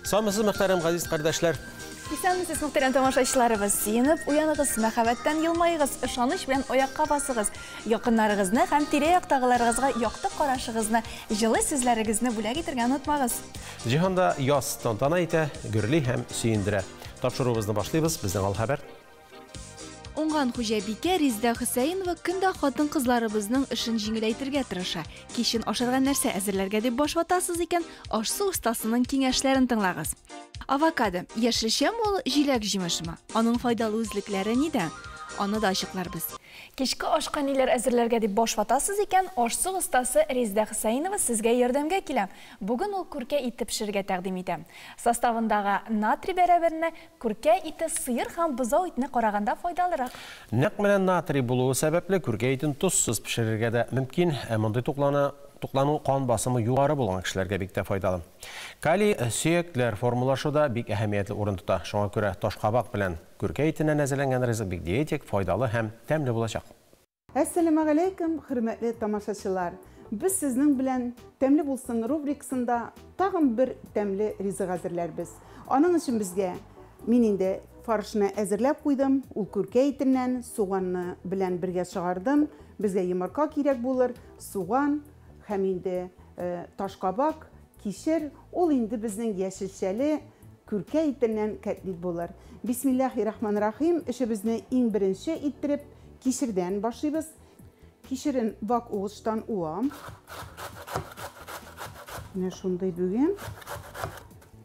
Sağmısız muhterem gaziz kardeşler. İsәнмесез muhterem tamaşaçılarыбыз, сиенеп, уянығыз, мәхәббәттән елмайығыз, ышаныч белән аякка басыгыз, якыннарыгызны һәм тирә-яктагыларыгызга якты карашыгызны, җылы сүзләрегезне бүләк итәргә онытмагыз. Җиһанда яз тантана итә, гөрли һәм сөендерә. Тапшыруыбызны башлыйбыз, безнең ал хәбәр. Уңган хуҗабикә Ризда Хөсәенова көндә хатын-кызларыбызның эшен җиңеләйтергә тырыша. Кичен ашарга нәрсә әзерләргә дип баш ватасыз икән, ашсу остасының киңәшләрен тыңлагыз. Авокадо яшелчә мул җиләк җимешме? Аның файдалы үзлекләре нидә? Аны да ачыкларбыз. Кичке ашка ниләр әзерләргә дип баш ватасыз икән, ашсу остасы Ризда Хөсәенова сезгә ярдәмгә килә. Бүген ул күркә ите пешерергә тәкъдим итә. Составындагы натрий бәрабәренә күркә ите сыер һәм бозау итенә караганда файдалырак. Нәкъ менә натрий булуы сәбәпле күркә итен тузсыз пешерергә дә мөмкин, мондый туклану кан басымы югары булган кешеләргә бик тә файдалы. Калий сөякләр формулашуда бик әһәмиятле урын тота. Шуңа күрә ташкабак белән күркә итеннән әзерләнгән ризык бик диетик, файдалы һәм тәмле булачак. Әссәламу алейкум, хөрмәтле тамашачылар. Без сезнең белән тәмле булсын рубрикасында тагын бер тәмле ризык әзерләрбез. Аның өчен безгә мин инде фаршны әзерләп куйдым. Ул күркә итеннән суганны белән бергә чыгардым. Безгә йомырка кирәк булыр, суган һәм инде ташкабак, кишер, ул инде безнең яшелчәле күркә итеннән кәтлит булыр. Бисмиллаһир-рахманир-рахим. Эшебезне иң беренче иттереп кишердән башлыйбыз. Кишерен вак угыштан уам. Менә шундый бүген.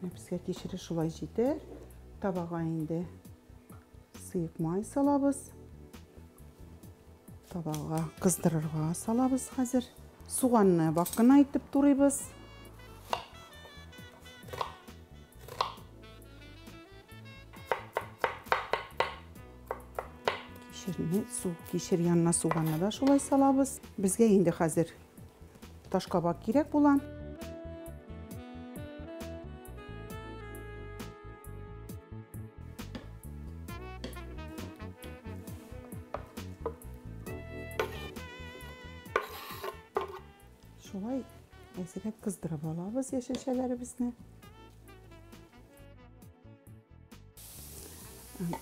Безгә кишере шулай җитер. Табага инде сыек май салабыз. Табага кыздырырга салабыз хәзер. Суганны вакына итеп турыйбыз. Кишер янына суганны да шулай салабыз. Безгә инде хәзер ташкабак кирәк була. Шулай әзрәк кыздырып алабыз яшелчәләребезне.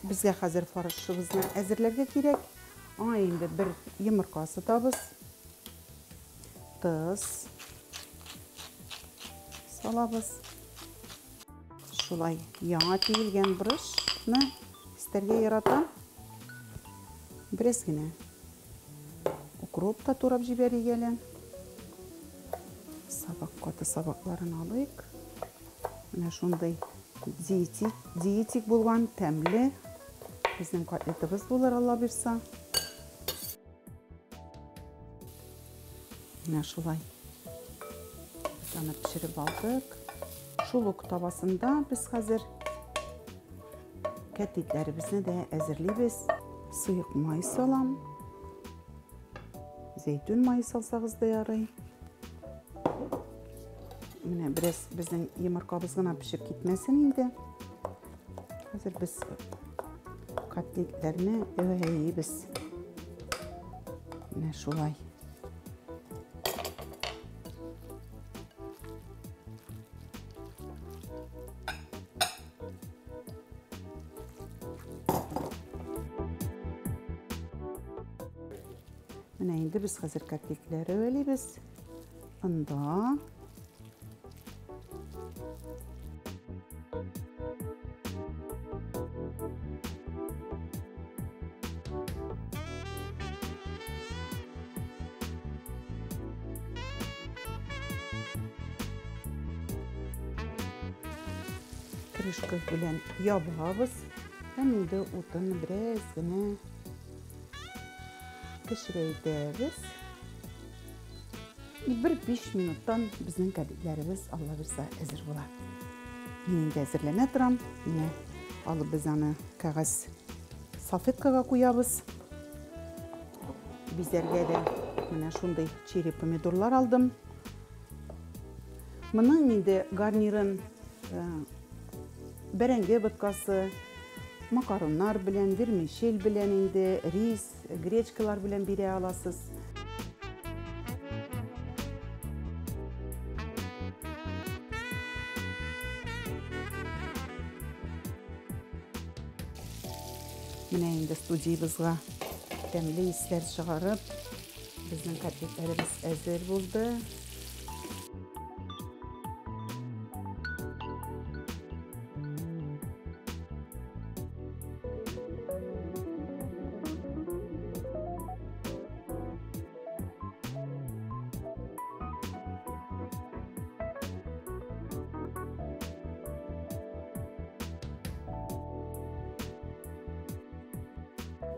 Безгә хәзер фаршыбызны әзерләргә кирәк. Аңа инде бер йомырка сатабыз. Туз салабыз. Шулай яңа тиелгән борышны истәргә яратам. Бераз генә укроп та турап җибәргәлән. Каты сабакларын алыйк. Менә шундый диетик булган, тәмле безнең котлетыбыз булыр, Алла бирса. Менә шулай аны пешереп алдык. Шул ук табасында без хәзер кәтлитләребезне дә әзерлибез. Сыек май салам. Зәйтүн май салсагыз да ярый. Менә бераз безнең йомыркабыз гына пешеп китмәсен инде. Хәзер без котлетләрне әвәйбез. Менә шулай. Менә инде без хәзер котлетләр әвәйбез. Анда крышка белән ябабыз. Һәм инде утын бераз гына кешерәйтәбез. 1-5 минуттан безнең котлетләребез Алла бирсә әзер була. Мин инде әзерләнә торам. Менә алып без аны кәгазь салфеткага куябыз. Бизәргә дә менә шундый черри помидорлар алдым. Моның инде гарнирын бәрәңге боткасы, макароннар белән, вермишель белән инде, рис, гречкалар белән бирә аласыз. Менә инде студиябызга тәмле исләр чыгарып, безнең котлетләребез әзер булды.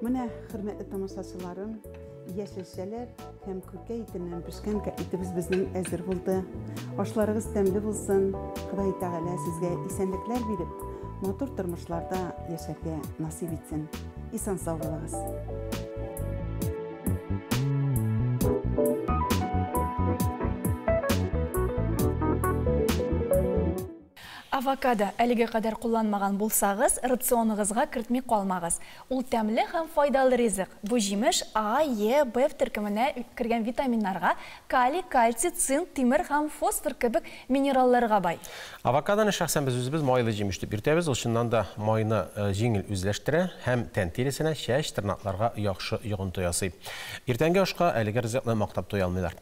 Менә хөрмәтле тамашачыларым, яшелчәләр һәм күркә итеннән пешкән котлетебез безнең әзер булды. Ашларыгыз тәмле булсын. Ходай Тәгалә сезгә исәнлекләр биреп, матур тормышларда яшәргә насип итсен. Исән сау булыгыз. Авокадо әлеге кадәр кулланмаган булсагыз, рационыгызга кертми калмагыз. Ул тәмле һәм файдалы ризык. Бу җимеш А, Е, Б төркеменә кергән витаминнарга, калий, кальций, цинк, тимер һәм фосфор кебек минералларга бай. Авокадоны шәхсән без үзебез майлы җимеш дип йөртәбез. Ул чыннан да майны җиңел үзләштерә һәм тән тиресенә, чәч, тырнакларга яхшы йогынты ясый. Иртәнге ашка әлеге ризыкны мактап туя алмыйлар.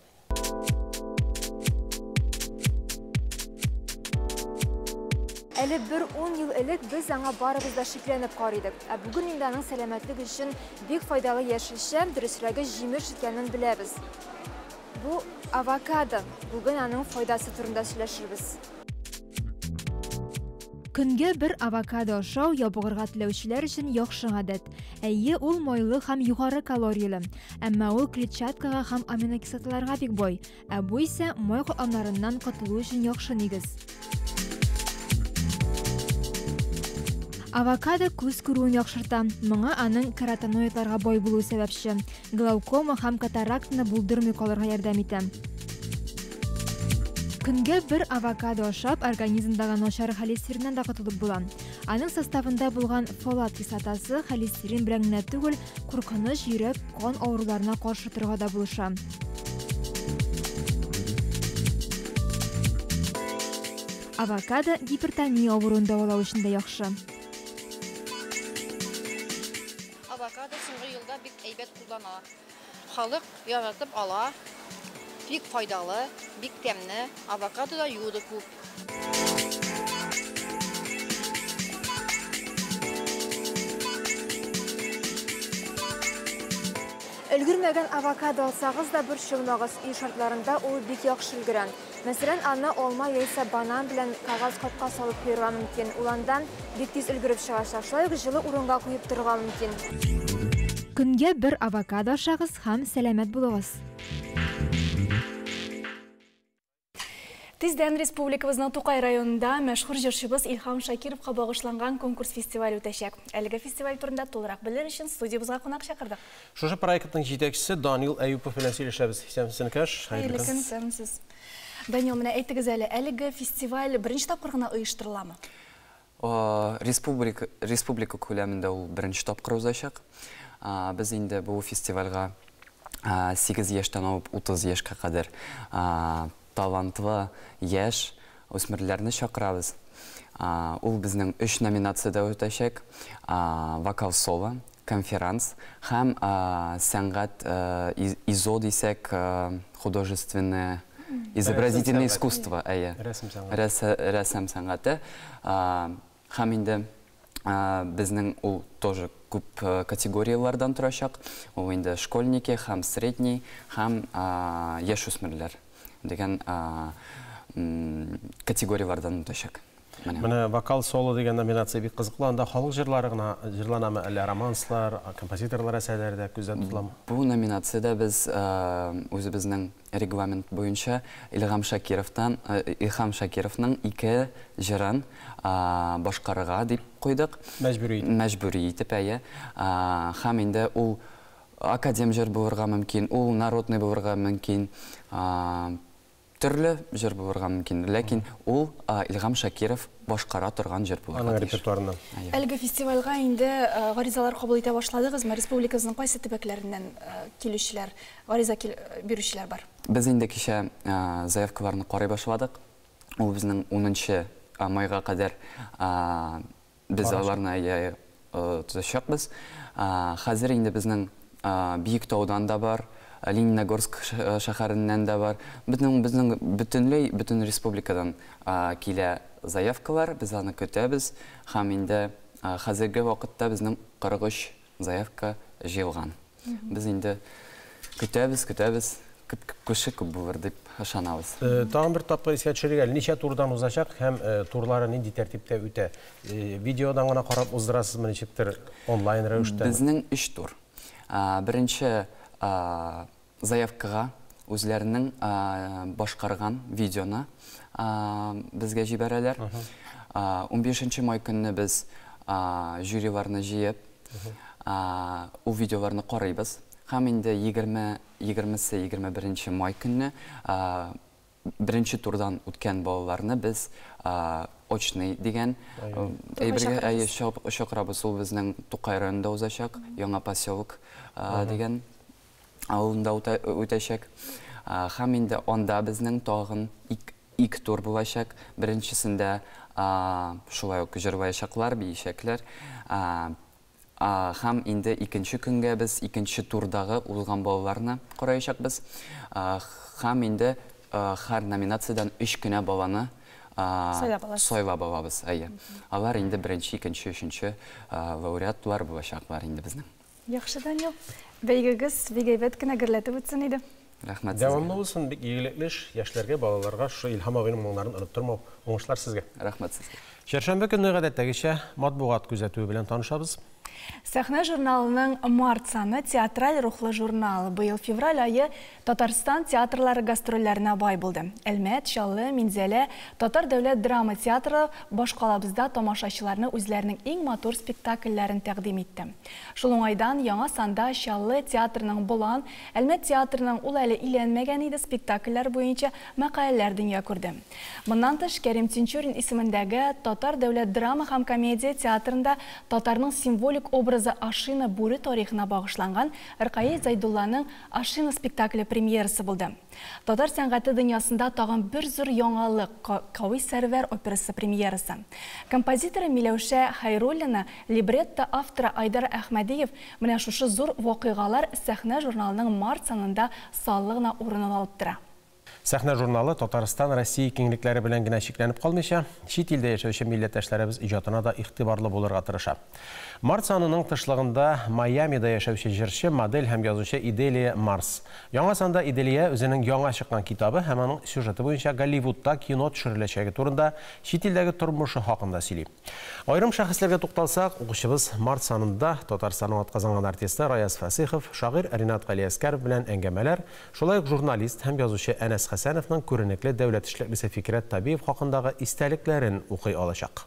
Әле 10 ел элек без аңа барыбыз да шикләнеп карыйдык. Ә бүген инде аның сәламәтлек өчен бик файдалы яшелчә, дөресрәге җимеш икәнен беләбез. Бу авокадо. Бүген аның файдасы турында сөйләшербез. Көнгә бер авокадо ашау ябыгырга теләүчеләр өчен яхшы гадәт. Әйе, ул майлы һәм югары калориялы. Әмма ул клетчаткага һәм аминокислоталарга бик бай. Ә бу исә май катламнарыннан котылу өчен яхшы нигез. Авокадо күз күрүен яхшырта. Моңа аның каротиноидларга бай булуы сәбәпче. Глаукома һәм катарактаны булдырмый калырга ярдәм итә. Көнгә бер авокадо ашап, организмдагы начар холестериннан да котылып була. Аның составында булган фолат кислотасы холестерин белән генә түгел, куркыныч, йөрәк, кан авыруларына каршы торырга да булыша. Авокадо гипертония авыруын дәвалау өчен дә яхшы. Авокадо соңгы елда бик әйбәт кулланыла. Халык яратып ала. Бик файдалы, бик тәмле. Авокадо да юды күп. Өлгермәгән авокадо алсагыз да бер чыгмагыз. Үй шартларында ул бик яхшы өлгерән. Мәсәлән, аны алма яисә банан белән кагаз капка салып куярга мөмкин. Уландан бик тиз өлгереп чыгачак. Шулай ук җылы урынга куеп торырга мөмкин. Көнгә бер авокадо ашагыз һәм сәламәт булыгыз. Тиздән республикабызның Тукай районында мәшһүр җырчыбыз Илһам Шакировка багышланган конкурс-фестиваль үтәчәк. Әлеге фестиваль турында тулырак белер өчен студиябызга кунак чакырдык. Шушы проектның җитәкчесе Данил Әюпов белән сөйләшәбез. Исәнмесез, Каш? Хәерле көн, исәнмесез. Данил, менә әйтегез әле, әлеге фестиваль беренче тапкыр гына оештырыламы? Республика күләмендә ул беренче тапкыр узачак. Без инде бу фестивальгә 8 яшьтән алып 30 яшькә кадәр талантлы яшь үсмерләрне чакырабыз. Ул безнең 3 номинациядә үтәчәк. Вокал соло, конферанс һәм сәнгать ИЗО дисәк, художественное изобразительное искусство, рәсем сәнгате. Һәм инде безнең ул тоже күп категориялардан торачак. Ул инде школьники һәм средний һәм яшь үсмерләр дигән категориялардан үтәчәк. Менә вокал соло дигән номинация бик кызыклы. Анда халык җырлары гына җырланамы, әллә романслар, композиторлар әсәрләре дә күздән тотыламы? Бу номинациядә без үзебезнең регламент буенча Илһам Шакировның 2 җырын башкарырга дип куйдык. Мәҗбүри итеп, әйе. Һәм инде ул академ җыр булырга мөмкин, ул народный булырга мөмкин. Төрле жыр булырга мөмкин, ләкин ул Илгам Шакиров башкара торган жыр булырга Аның репертуарыннан. Әлеге фестивальгә инде гаризалар кабул итә башладыгызмы? Республикабызның кайсы төбәкләреннән килүчеләр, гариза бирүчеләр бар? Без инде кичә заявкаларны карый башладык. Ул безнең 10 майга кадәр без аларны тотачакбыз. Хәзер инде безнең Биектаудан да бар, Лениногорск шәһәреннән дә бар. Бөтен республикадан килә заявкалар, без аны көтәбез. Һәм инде хәзерге вакытта безнең 43 заявка җыелган. Без инде көтәбез. Кеше күп булыр дип ышанабыз. Тагын бер тапкыр искә төшерик әле, ничә турдан узачак һәм турлары нинди тәртиптә үтә? Видеодан гына карап уздырасызмы, ничектер онлайн рәвештә? Безнең 3 тур. Беренче заявкага үзләренең башкарган видеоны безгә җибәрәләр. 15 май көнне без жюриларны җыеп, ул видеоларны карыйбыз. Һәм инде 20-21 май көнне беренче турдан үткән балаларны без очный дигән әйбергә чакырабыз. Ул безнең Тукай районында узачак, Яңа поселок дигән авылында үтәчәк. Һәм инде анда безнең тагын 2 тур булачак. Беренчесендә шулай ук җырлаячаклар, биючәкләр. Һәм инде икенче көнгә без икенче турдагы узган балаларны караячакбыз. Һәм инде һәр номинациядән 3 кенә баланы сайлап алабыз. Алар инде беренче, икенче, өченче лауреатлар булачаклар инде безнең. Яхшы, Данил. Бәйгегез бик әйбәт кенә гөрләтеп үтсен иде. Рәхмәт. Дәвамлы булсын, бик игелекле эш, яшьләргә, балаларга шу Илһам абыйның моңнарын онытып тормау. Уңышлар сезгә. Рәхмәт сезгә. Шәршәмбе көнне гадәттәгечә матбугат күзәтүе белән танышабыз. Сәхнә журналының март саны театраль рухлы журналы. Быел февраль айы Татарстан театрлары гастрольләренә бай булды. Әлмәт, Чаллы, Минзәлә, Татар дәүләт драма театры башкалабызда тамашачыларны үзләренең иң матур спектакльләрен тәкъдим итте. Шул уңайдан яңа санда Чаллы театрының Болан, Әлмәт театрының ул әле иләнмәгән иде спектакльләр буенча мәкаләләр дөнья күрде. Моннан тыш Кәрим Тинчурин исемендәге Татар дәүләт драма һәм комедия театрында татарның символик образы Ашина Бүре тарихына багышланган Ркаи Зайдулланың Ашина спектакле премьерасы булды. Татар сәнгате дөньясында тагын бер зур яңалык Кавый Сәрвәр операсы премьерасы. Композиторы Миләүшә Хайруллина, либретто авторы Айдар Әхмәдиев менә шушы зур вакыйгалар сәхнә журналының март санында саллыгына урын алып тора. Сәхнә журналы Татарстан, Россия киңлекләре белән генә чикләнеп калмыйча, чит илдә яшәүче милләттәшләребез иҗатына да игътибарлы булырга тырыша. Март санының тышлыгында Майамида яшәүче җырчы, модель һәм язучы Иделия Марс. Яңа санда Иделия үзенең яңа чыккан китабы һәм аның сюжеты буенча Голливудта кино төшереләчәге турында, чит илдәге тормышы хакында сөйли. Айрым шәхесләргә тукталсак, укучыбыз март санында Татарстанның атказанган артисты Раяз Фасихов, шагыйрь Ринат Галиәскәров белән әңгәмәләр, шулай ук журналист һәм язучы Әнәс Хәсәновның күренекле дәүләт эшлеклесе Фикрәт Табиев хакындагы истәлекләрен укый алачак.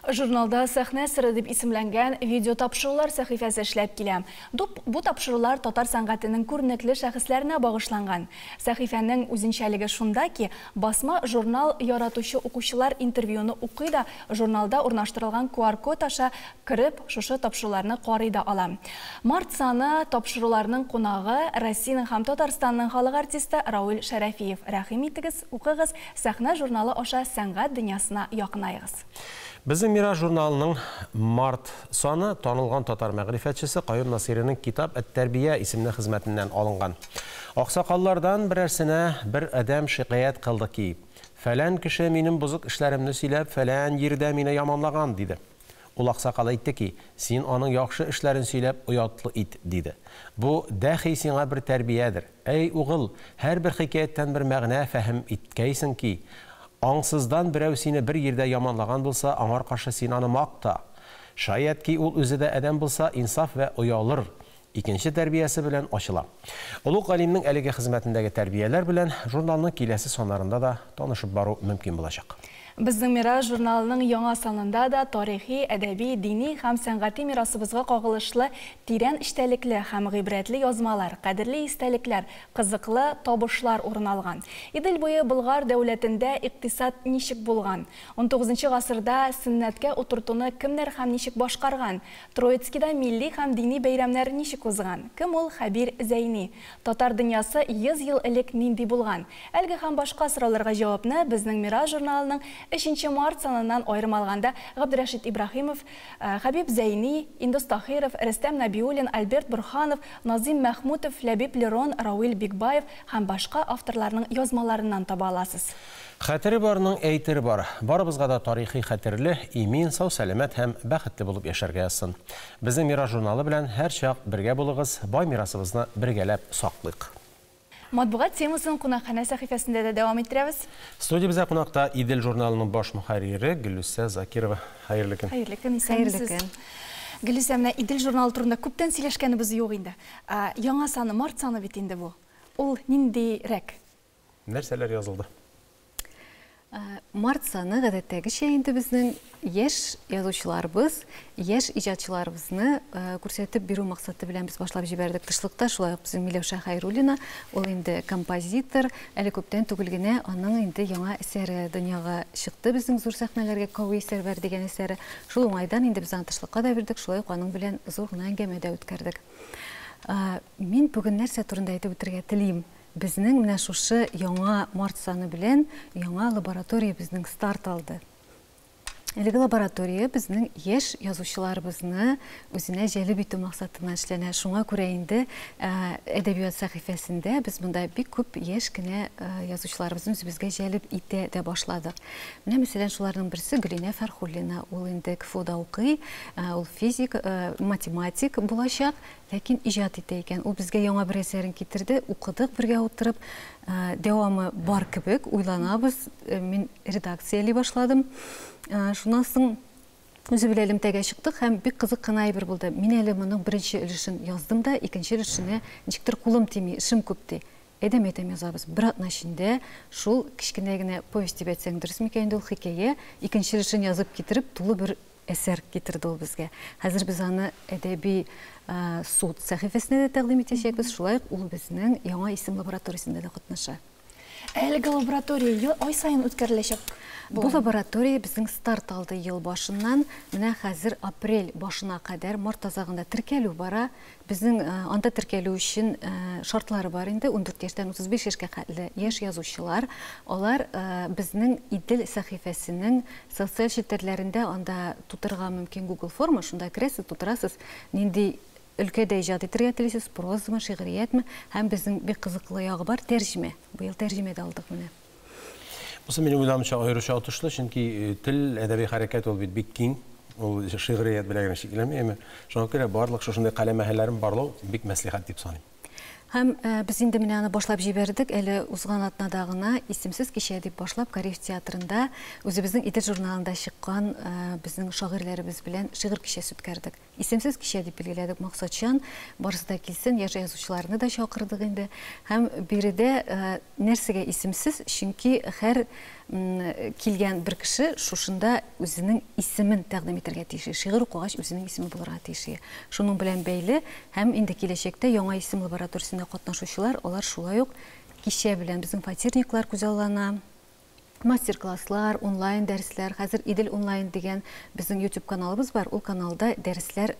Журналда сәхнә сыры дип исемләнгән видео тапшырулар сәхифәсе эшләп килә. Бу тапшырулар татар сәнгатенең күренекле шәхесләренә багышланган. Сәхифәнең үзенчәлеге шунда ки, басма журнал яратучы укучылар интервьюны укый да, журналда урнаштырылган QR-код аша кирип, шушы тапшыруларны карый да ала. Март саны тапшыруларның кунагы Россиянең һәм Татарстанның халык артисты Рауль Шәрәфиев. Рәхим итегез, укыгыз, сәхнә журналы аша сәнгать дөньясына якынайгыз. Безнең Мираж журналының март саны танылган татар мәгърифәтчесе Каюм Насиринең китап «Әт-тәрбия» исемле хезмәтеннән алынган. Аксакаллардан берәрсенә бер адәм шикаят кылды ки, фәлән кеше минем бузык эшләремне сөйләп, фәлән җирдә мине яманлаган диде. Ул аксакал әйтте ки, син аның яхшы эшләрен сөйләп уятлы ит диде. Бу дәхи сиңа бер тәрбиядер. Әй угыл, һәрбер хикаяттан бер мәгънә фәһем иткәйсең ки, аңсыздан берәү сине бер yerdə яманлаган булса, аңар каршы син аны макта. Шаят ки ул үзе дә адәм булса, инсаф вә уялыр. Икенче тәрбиясе белән ачыла. Улуг галимнең әлеге хезмәтендәге тәрбияләр белән журналның киләсе саннарында да танышып бару мөмкин булачак. Безнең Мираж журналының яңа санында да тарихи, әдәби, дини һәм сәнгати мирасыбызга кагылышлы тирән эчтәлекле һәм гыйбрәтле язмалар, кадерле истәлекләр, кызыклы табышлар урын алган. Идел буе Болгар дәүләтендә икътисад ничек булган? 19 гасырда сөннәткә утыртуны кемнәр һәм ничек башкарган? Троицкида милли һәм дини бәйрәмнәр ничек узган? Кем ул Хәбир Зәйни? Татар дөньясы 100 ел элек нинди булган? Әлге һәм башка сорауларга җавапны безнең Мираж журналының 3 март санынан айрым алганда Габдрашид Ибрахимов, Хәбиб Зәйни, Индус Тахиров, Рөстәм Набиуллин, Альберт Бурханов, Назим Мәхмүтов, Ләбиб Лерон, Рауил Бикбаев һәм башка авторларның язмаларыннан таба аласыз. Хәтере барның әйтер бар. Барыбызга да тарихи хәтерле, имин, сау, сәламәт һәм бәхетле булып яшәргә язсын. Безнең Мираж журналы белән һәр чак бергә булыгыз, бай мирасыбызны бергәләп саклыйк. Матбугат темасын кунакхана сәхифәсендә дә дәвам иттерәбез. Студиябызда кунакта Идел журналының баш мөхәррире Гөлүсә Закирова. Хәерле көн. Хәерле көн, исәнмесез. Гөлүсә, менә Идел журналы турында күптән сөйләшкәнебез юк инде. Яңа саны, март саны бит инде бу. Ул ниндирәк? Нәрсәләр язылды? Март саны гадәттәгечә инде безнең яшь язучыларыбыз, яшь иҗатчыларыбызны күрсәтеп бирү максаты белән без башлап җибәрдек. Тышлыкта шулай ук безнең Миләүшә Хәйруллина, ул инде композитор, әле күптән түгел генә аның инде яңа әсәре дөньяга чыкты. Безнең зур сәхнәләргә Кауи Сәрвәр дигән әсәре. Шул уңайдан инде без аны Тышлыкка да бирдек, шулай ук аның белән зур гына әңгәмә дә үткәрдек. Мин бүген нәрсә турында әйтеп үтәргә телим. Безнең менә шушы яңа март саны белән яңа лаборатория безнең старт алды. Әлеге лаборатория безнең яшь язучыларыбызны үзенә җәлеп итү максатыннан эшләнә. Шуңа күрә инде әдәбият сәхифәсендә без монда бик күп яшь кенә язучыларыбызны үзебезгә җәлеп итә дә башладык. Менә мәсәлән шуларның берсе Гөлинә Фәрхуллина. Ул инде КФУда укый, ул физик, математик булачак, ләкин иҗат итә икән. Ул безгә яңа бер әсәрен китерде, укыдык бергә утырып, дәвамы бар кебек уйланабыз. Мин редакциялый башладым. Шуннан соң үзе белән элемтәгә чыктык һәм бик кызык кына әйбер булды. Мин әле моның беренче өлешен яздым да, икенче өлешенә ничектер кулым тими, эшем күп ди. Әдәм язабыз. Бер атна эчендә шул кичкенә генә повесть дип әйтсәң дөрес микән инде ул хикәя, икенче өлешен язып китереп, тулы бер әсәр китерде ул безгә. Хәзер без аны әдәби суд сәхифәсенә дә тәкъдим итәчәкбез. Шулай ук ул безнең яңа исем лабораториясендә дә катнаша. Әлеге лаборатория ай сайын үткәреләчәк. Бу лаборатория безнең старт алды ел башыннан, менә хәзер апрель башына кадәр март азагында теркәлү бара. Безнең анда теркәлү өчен шартлары бар инде. 14 яшьтән 35 яшькә хәтле яшь язучылар. Алар безнең Идел сәхифәсенең социаль челтәрләрендә анда тутырга мөмкин Google форма, шунда керәсез, тутырасыз. Нинди өлкәдә иҗат итәргә телисез, прозамы, шигъриятме, һәм безнең бик кызыклы ягы бар тәрҗемә. Бу ел тәрҗемә дә алдык менә. Бусы минем уйламча аеруча отышлы, чөнки тел әдәби хәрәкәт ул бит бик киң. Ул шигърият белән генә шикләнмәйме? Шуңа күрә барлык шушындай каләмәһәләрен барлау бик мәслихәт дип саныйм. Һәм без инде менә аны башлап җибәрдек. Әле узган атнада гына исемсез кичә дип башлап Кариф театрында үзебезнең Идел журналында чыккан безнең шагыйрьләребез белән шигырь кичәсе үткәрдек. Исемсез кичә дип билгеләдек максатчан. Барысы да килсен, яшь язучыларны да чакырдык инде. Һәм биредә нәрсәгә исемсез? Чөнки һәр килгән бер кеше шушында үзенең исемен тәкъдим итәргә тиеш. Шигырь укыгач үзенең исеме булырга тиеш. Шуның белән бәйле һәм инде киләчәктә яңа исем лабораториясендә катнашучылар, алар шулай ук кичә белән безнең фатирниклар күзаллана. Мастер-класслар, онлайн дәресләр, хәзер Идел онлайн дигән безнең YouTube каналыбыз бар. Ул каналда дәресләр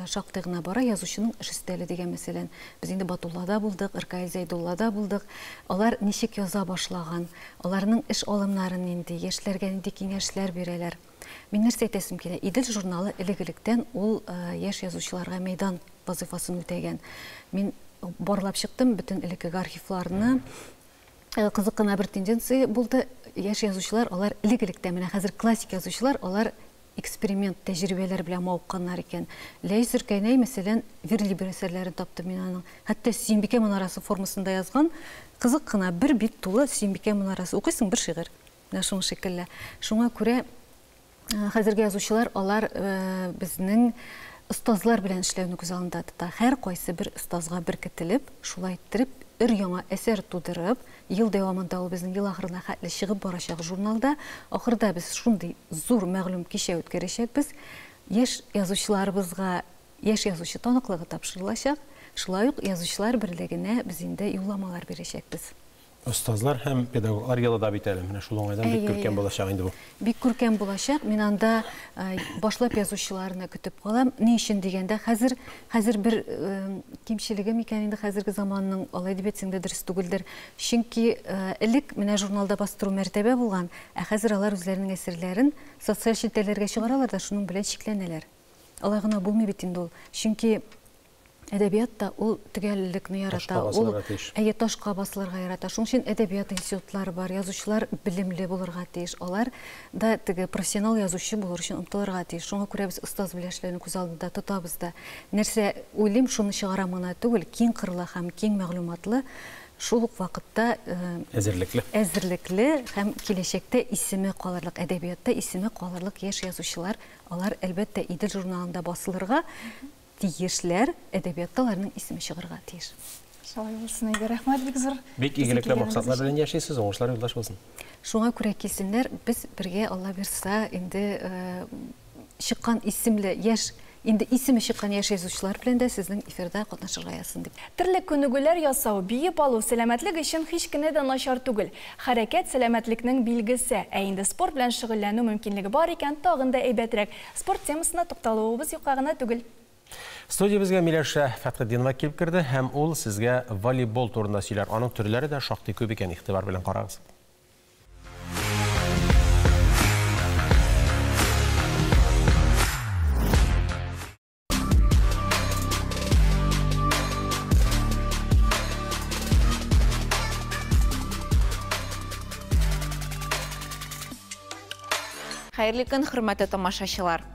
шактый гына бара, язучының эш стиле дигән мәсәлән. Без инде Батуллада булдык, Иркай Зәйдуллада булдык. Алар ничек яза башлаган, аларның эш алымнарын инде яшьләргә нинди киңәшләр бирәләр. Мин нәрсә әйтәсем килә? Идел журналы элек-электән ул яшь язучыларга мәйдан вазифасын үтәгән. Мин барлап чыктым бөтен элекке архивларны. Кызык кына бер тенденция булды. Яшь язучылар, алар элек-электә менә хәзер классик язучылар, алар эксперимент тәҗрибәләр белән мавыкканнар икән. Ләйсер Кәйнәй мәсәлән верлиб әсәрләрен тапты мин аның. Хәтта Сөембикә манарасы формасында язган. Кызык кына бер бит тулы Сөембикә манарасы. Укыйсың бер шигырь. Менә шуның шикелле. Шуңа күрә хәзерге язучылар, алар безнең ұстазлар белән эшләүне күз алдында тота. Һәр кайсы бер остазга беркетелеп, шулай иттереп, яңа әсәр тудырып, ел дәвамында ул безнең ел ахырына хәтле чыгып барачак журналда, ахырда без шундый зур мәгълүм кичә үткәрәчәкбез. Яшь язучыларыбызга яшь язучы таныклыгы тапшырылачак. Шулай ук язучылар берлегенә без инде юлламалар бирәчәкбез. Остазлар һәм педагоглар елы да бит әле. Менә шул уңайдан бик күркәм булачак инде бу. Бик күркәм булачак. Мин анда башлап язучыларны көтеп калам. Ни өчен дигәндә, хәзер бер кимчелеге микән инде хәзерге заманның алай дип әйтсәң дә дөрес түгелдер. Чөнки элек менә журналда бастыру мәртәбә булган, ә хәзер алар үзләренең әсәрләрен социаль челтәләргә чыгаралар да шуның белән шикләнәләр. Алай гына булмый бит инде ул. Чөнки әдәбиятта ул төгәллекне ярата, ул ташка басылырга ярата. Шуның өчен әдәбият институтлары бар, язучылар белемле булырга тиеш. Алар да теге профессионал язучы булыр өчен омтылырга тиеш. Шуңа күрә без остаз белән эшләүне күз алдында тотабыз да. Нәрсә уйлыйм, шуны чыгарам гына түгел, киң кырлы һәм киң мәгълүматлы, шул ук вакытта әзерлекле һәм киләчәктә исеме калырлык, әдәбиятта исеме калырлык яшь язучылар, алар әлбәттә Идел журналында басылырга тиешләр, әдәбиятта аларның исеме чыгарга тиеш. Шулай булсын, рәхмәт бик зур. Бик игелекле максатлар белән яшисез, уңышлар юлдаш булсын. Шуңа күрә килсеннәр, без бергә Алла бирсә, инде чыккан исемле яшь, инде исеме чыккан яшь язучылар белән дә сезнең эфирда катнашырга ясын дип. Төрле күнегүләр ясау, биеп алу сәламәтлек өчен һич кенә дә начар түгел. Хәрәкәт сәламәтлекнең билгесе. Ә инде спорт белән шөгыльләнү мөмкинлеге бар икән, тагын да әйбәтрәк. Спорт темасына тукталуыбыз юкка гына түгел. Студиябызга Миләүшә Фәтхетдинова килеп керде һәм ул сезгә волейбол турында сөйләр. Аның төрләре дә шактый күп икән, игътибар белән карагыз. Хәерле көн, хөрмәтле тамашачылар.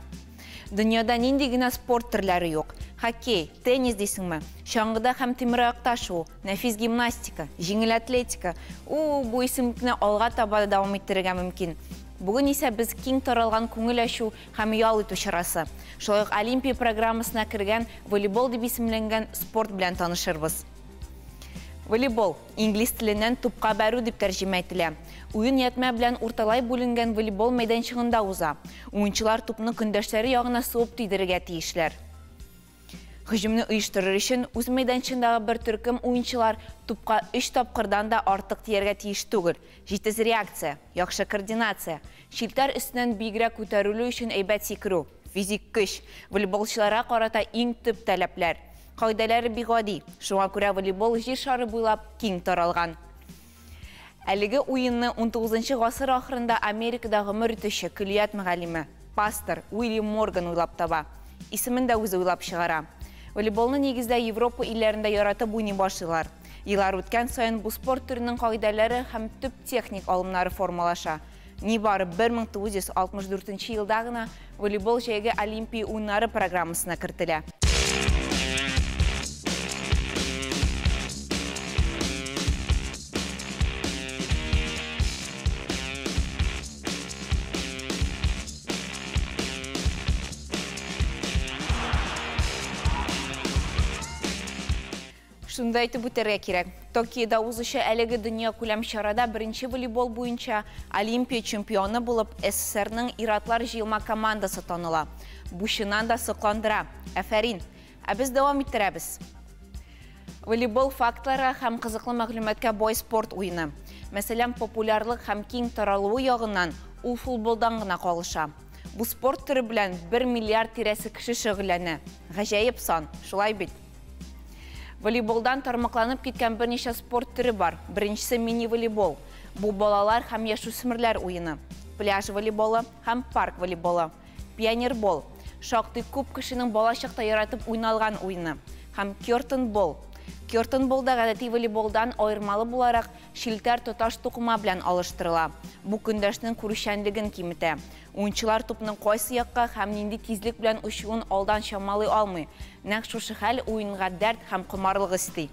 Дөньяда нинди генә спорт төрләре юк. Хоккей, теннис дисеңме, чаңгыда һәм тимер аяк ташу, нәфис гимнастика, җиңел атлетика. Бу исемлекне алга таба дәвам иттерергә мөмкин. Бүген исә без киң таралган күңел ачу һәм ял итү чарасы. Шулай ук Олимпия программасына кергән волейбол дип исемләнгән спорт белән танышырбыз. Волейбол инглиз теленнән тупка бәрү дип тәрҗемә ителә. Уен ятмә белән урталай бүленгән волейбол мәйданчыгында уза. Уенчылар тупны көндәшләре ягына суып тидерергә тиешләр. Һөҗүмне оештырыр өчен үз мәйданчыгындагы бер төркем уенчылар тупка 3 тапкырдан да артык тияргә тиеш түгел. Җитез реакция, яхшы координация, шилтәр өстеннән бигрәк күтәрелү өчен әйбәт сикерү, физик көч, волейболчыларга карата иң төп таләпләр. Кагыйдәләре бик гади. Шуңа күрә волейбол җир шары буйлап киң таралган. Әлеге уенны 19 гасыр ахырында Америкада гомер итүче көллият мөгаллиме, пастор Уильям Морган уйлап таба. Исемен дә үзе уйлап чыгара. Волейболны нигездә Европа илләрендә яратып уйный башлыйлар. Еллар үткән саен бу спорт түренең кагыйдәләре һәм төп техник алымнары формалаша. Нибары 1964 елда гына волейбол җәйге Олимпия уеннары программасына кертелә. Шунда әйтеп үтәргә кирәк. Токиода узучы әлеге дөнья күләм чарада беренче волейбол буенча Олимпия чемпионы булып СССРның иратлар җыелма командасы таныла. Бу чыннан да сокландыра. Афәрин. Ә без дәвам иттерәбез. Волейбол фактлары һәм кызыклы мәгълүматкә бай спорт уены. Мәсәлән, популярлык һәм киң таралуы ягыннан ул футболдан гына калыша. Бу спорт төре белән 1 миллиард тирәсе кеше шөгыльләнә. Гаҗәеп сан, шулай бит. Волейболдан тармакланып киткән берничә спорт төре бар. Беренчесе мини-волейбол. Бу балалар һәм яшүсмерләр уены. Пляж волейболы һәм парк волейболы. Пионербол. Шактый күп кешенең балачакта яратып уйналган уены. Һәм кёртенбол. Кёртенболда гадәти волейболдан аермалы буларак шилтәр тоташ тукыма белән алыштырыла. Бу көндәшнең күрешәнлеген киметә. Уенчылар тупның кайсы якка һәм нинди тизлек белән учуын алдан чамалый алмый. Нәкъ шушы хәл уенга дәрт һәм кымарлык исти.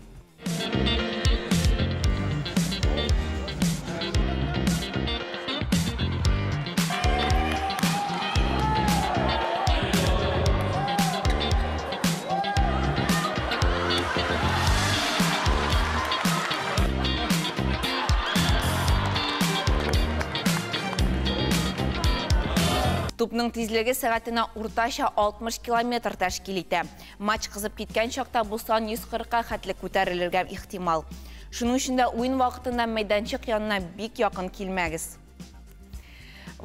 Тупның тизлеге сәгатенә уртача 60 км тәшкил итә. Матч кызып киткән чакта бу сан 140-ка хәтле күтәрелергә ихтимал. Шуның өчен дә уен вакытында мәйданчык янына бик якын килмәгез.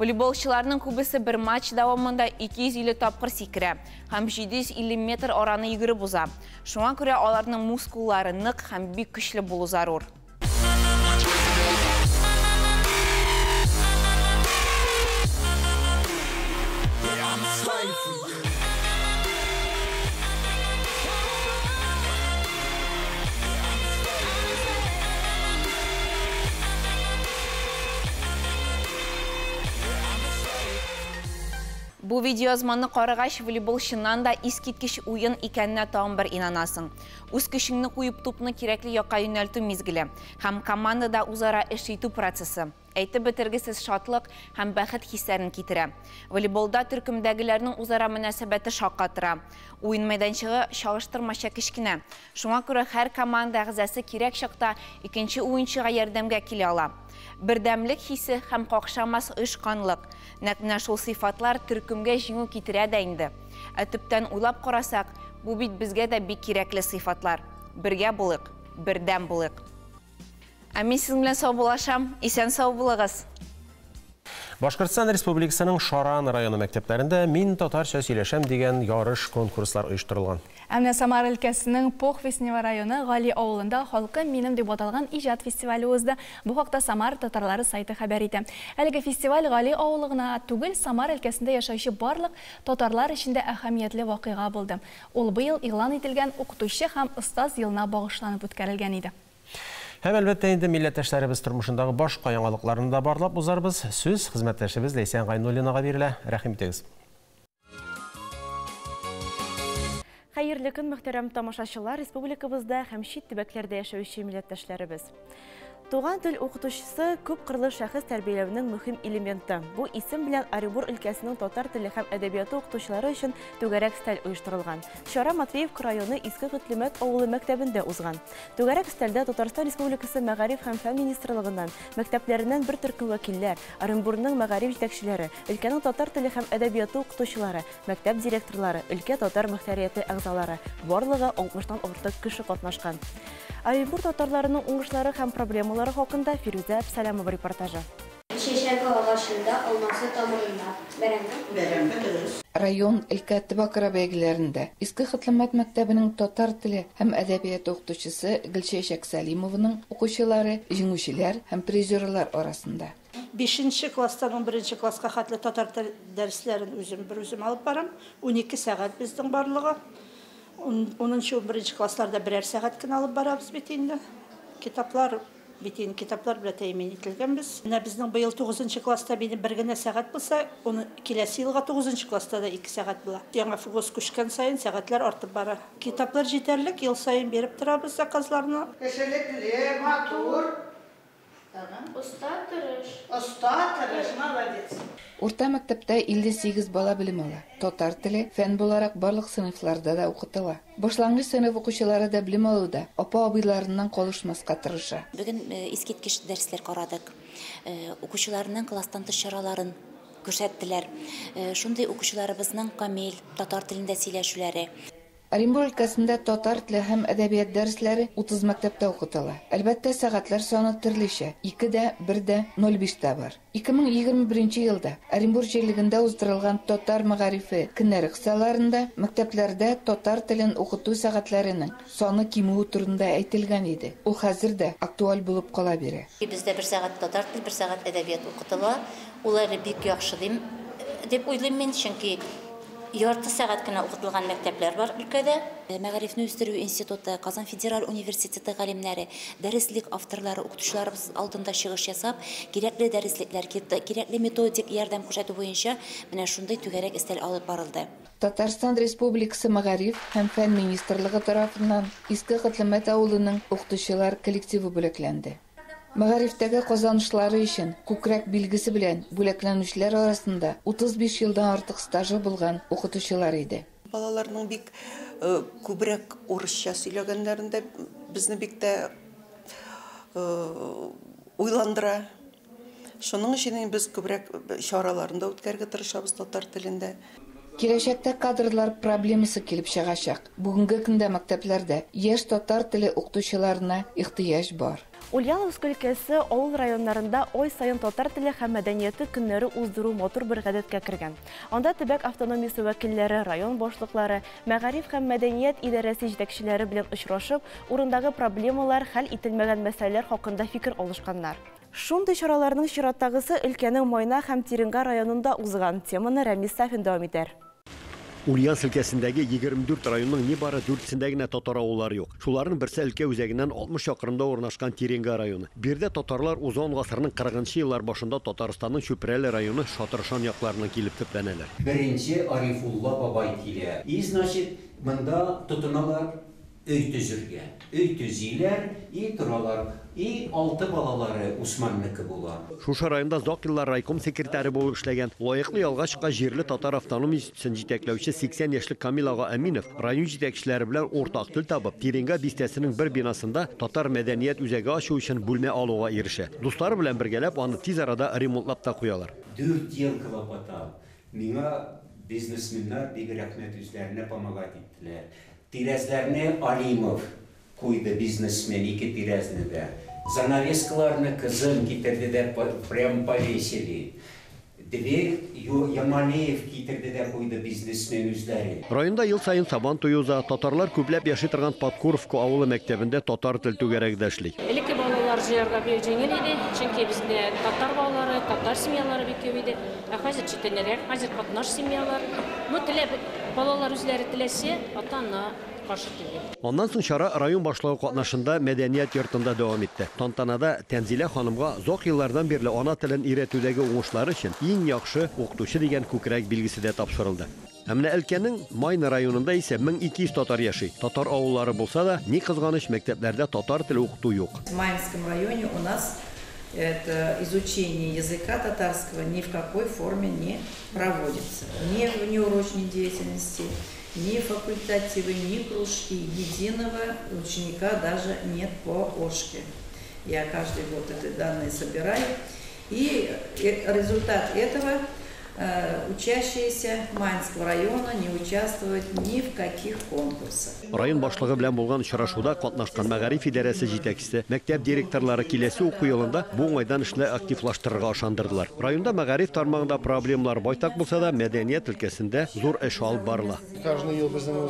Волейболчыларның күбесе бер матч дәвамында 250 тапкыр сикерә һәм 750 метр араны йөгереп уза. Шуңа күрә аларның мускуллары нык һәм бик көчле булу зарур. Бу видеоязманы карагач волейболчыннан да искиткеч уен икәненә тагын бер инанасың. Үз көчеңне куеп тупны кирәкле якка юнәлтү мизгеле һәм командада үзара эш итү процессы. Әйтеп бетергесез шатлык һәм бәхет хисләрен китерә. Волейболда төркемдәгеләрнең үзара мөнәсәбәте шаккатыра. Уен мәйданчыгы чагыштырмача кечкенә. Шуңа күрә һәр команда әгъзасы кирәк чакта икенче уенчыга ярдәмгә килә ала. Бердәмлек хисе һәм какшамас ышканлык. Нәкъ шул сыйфатлар төркемгә җиңү китерә дә инде. Төптән уйлап карасак, бу бит безгә дә бик кирәкле сыйфатлар. Бергә булык, бердәм булык. Мин сез белән сау булашам, исән сау булыгыз. Башкортстан Республикасының Шаран районы мәктәпләрендә «Мин татарча сөйләшәм» дигән ярыш конкурслар оештырылган. Әмнә Самар өлкәсенең Пох-Веснева районы Гали авылында халкы минем дип аталган иҗат фестивале узды. Бу хакта Самар татарлары сайты хәбәр итә. Әлеге фестиваль Гали авылыгына түгел, Самар өлкәсендә яшәүче барлык татарлар өчен дә әһәмиятле вакыйга булды. Ул быел игълан ителгән укытучы һәм остаз елына багышланып үткәрелгән иде. Һәм әлбәттә инде милләттәшләребез тормышындагы башка яңалыкларны да барлап узарбыз. Сүз хезмәттәшебез Ләйсән Гайнуллинага бирелә. Рәхим итегез. Хәерле көн, мөхтәрәм тамашачылар, республикабызда һәм чит төбәкләрдә яшәүче милләттәшләребез. Туган тел укытучысы күп кырлы шәхес тәрбияләүнең мөһим элементы. Бу исем белән Оренбур өлкәсенең татар теле һәм әдәбияты укытучылары өчен түгәрәк стәл оештырылган. Чара Матвеевка районы Иске Хөтлемәт авылы мәктәбендә узган. Түгәрәк стәлдә Татарстан Республикасы Мәгариф һәм фән министрлыгыннан, мәктәпләреннән бер төркем вәкилләр, Оренбурның мәгариф җитәкчеләре, өлкәнең татар теле һәм әдәбияты укытучылары, мәктәп директорлары, өлкә татар мөхтәрияте әгъзалары, барлыгы 60-тан артык кеше катнашкан. Оренбур татарларының уңышлары һәм проблемалары хакында Фирүзә Әбсәләмова репортажы. Шешәк агачында алмасы тамырында. Бәрәңге. Район өлкә төбәк бәйгеләрендә Иске Хөтлемәт мәктәбенең татар теле һәм әдәбият укытучысы Гөлчәчәк Сәлимованың укучылары, җиңүчеләр һәм призерлар арасында. 5-нче класстан 11-нче класска хәтле татар теле дәресләрен үзем алып барам. 12 сәгать безнең барлыгы. 10-11 классларда берәр сәгать кенә алып барабыз бит инде. Китаплар белән тәэмин ителгәнбез. Менә безнең быел 9-нчы класста бер генә сәгать булса, оны киләсе елга 9-нчы класста да 2 сәгать була. Яңа фугус күчкән саен сәгатьләр артып бара. Китаплар җитәрлек, ел саен берип торабыз заказларны. Кешелекле, матур. Уста тырыш, молодец. Урта мәктәптә 58 бала белем ала. Татар теле фән буларак барлык сыйныфларда да укытыла. Башлангыч сыйныф укучылары да белем алуда, апа-абыйларыннан калышмаска тырыша. Бүген искиткеч дәресләр карадык. Укучыларның класстан тыш чараларын күрсәттеләр. Шундый укучыларыбызның камил татар телендә сөйләшүләре. Оренбур өлкәсендә татар теле һәм әдәбият дәресләре 30 мәктәптә укытыла. Әлбәттә, сәгатьләр саны төрлечә. 2-дә, 1-дә, 05-тә бар. 2021 елда Оренбур җирлегендә уздырылган татар мәгарифе көннәре кысаларында мәктәпләрдә татар телен укыту сәгатьләренең саны кимү турында әйтелгән иде. Ул хәзер дә актуаль булып кала бирә. Бездә 1 сәгать татар тел, 1 сәгать әдәбият укытыла. Улар бик яхшы дип уйлыйм мин, чөнки ярты сәгать кенә укытылган мәктәпләр бар өлкәдә. Мәгарифне үстерү институты, Казан федераль университеты галимнәре, дәреслек авторлары, укытучыларыбыз алдында чыгыш ясап, кирәкле дәреслекләр, кирәкле методик ярдәм күрсәтү буенча менә шундый түгәрәк өстәл алып барылды. Татарстан Республикасы Мәгариф һәм фән министрлыгы тарафыннан Иске Хөтлемәт авылының укытучылар коллективы бүләкләнде. Мәгарифтәге казанышлары өчен күкрәк билгесе белән бүләкләнүчеләр арасында 35 елдан артык стажы булган укытучылар иде. Балаларның бик күбрәк урысча сөйләгәннәрендә безне бик тә уйландыра. Шуның өчен без күбрәк чараларында үткәргә тырышабыз татар телендә. Киләчәктә кадрлар проблемасы килеп чыгачак. Бүгенге көндә мәктәпләрдә яшь татар теле укытучыларына ихтыяҗ бар. Ульяновск өлкәсе авыл районнарында ой сайын татар теле һәм мәдәнияте көннәре уздыру матур бер гадәткә кергән. Анда төбәк автономиясе вәкилләре, район башлыклары, мәгариф һәм мәдәният идарәсе җитәкчеләре белән очрашып, урындагы проблемалар, хәл ителмәгән мәсьәләләр хакында фикер алышканнар. Шундый чараларның чираттагысы өлкәнең Майна һәм Тиренга районында узган. Теманы Рәмис Сафин дәвам итәр. Ульяновск өлкәсендәге 24 районның нибары 4-сендә генә татар авыллары юк. Шуларның берсе өлкә үзәгеннән 60 чакрымда урнашкан Тиренга районы. Бирдә татарлар узган гасырның 40-нчы еллар башында Татарстанның Чүпрәле районы Шатыршан якларына килеп төпләнәләр. Беренче Арифулла бабай килә. Значит, монда тотыналар өй төзергә. Өй төзиләр, торалар. 6 балалары Усманныкы була. Шушы районда зак еллар райком секретаре булып эшләгән. Лаеклы ялга чыккан җирле татар автономиясен җитәкләүче 80 яшьлек Камил ага Әминов район җитәкчеләре белән уртак тел табып, Тиренга бистәсенең бер бинасында татар мәдәният үзәге ачу өчен бүлмә алуга ирешә. Дуслары белән бергәләп аны тиз арада ремонтлап та куялар. 4 ел кылапата. Миңа бизнесменнар бик рәхмәт үзләренә помогать иттеләр. Тирәзләрне Алимов куйды, бизнесмен 2 тирәзне дә. Занавескаларны кызым китерде дә прям повесили. Дверь Ямалеев китерде дә куйды, бизнесмен үзләре. Районда ел сайын сабан туюза, татарлар күпләп яши торган Подкуровка авылы мәктәбендә татар тел түгәрәгедә эшли. Элекке балалар җыярга бик җиңел иде, чөнки бездә татар балалары, татар семьялары бик күп иде. Хәзер читеннәр, хәзер катнаш семьялар. Бу теләп балалар үзләре теләсә, ата-ана каршы түгел. Ondan соң чара район башлыгы катнашында мәдәният йортында дәвам итте. Тантанада Тәнзилә ханымга зак еллардан бирле ана телен өйрәтүдәге уңышлары өчен иң яхшы укытучы дигән күкрәк билгесе дә тапшырылды. Әмма өлкәнең Майна районында исә 1200 татар яши. Татар авыллары булса да, ни кызганыч мәктәпләрдә татар теле укыту юк. В Майнском районе у нас это изучение языка татарского ни в какой форме не проводится. Ни в неурочной деятельности, ни факультативы, ни кружки, единого ученика даже нет по ОШКе. Я каждый год эти данные собираю. И результат этого учащиеся Майнского района не участвуют ни в каких конкурсах. Район башлыгы белән булган очрашуда катнашкан мәгариф идарәсе җитәкчесе, мәктәп директорлары киләсе уку елында бу уңайдан эшне активлаштырырга ышандырдылар. Районда мәгариф тармагында проблемалар байтак булса да, мәдәният өлкәсендә зур эш алып барыла. Каждый ел безнең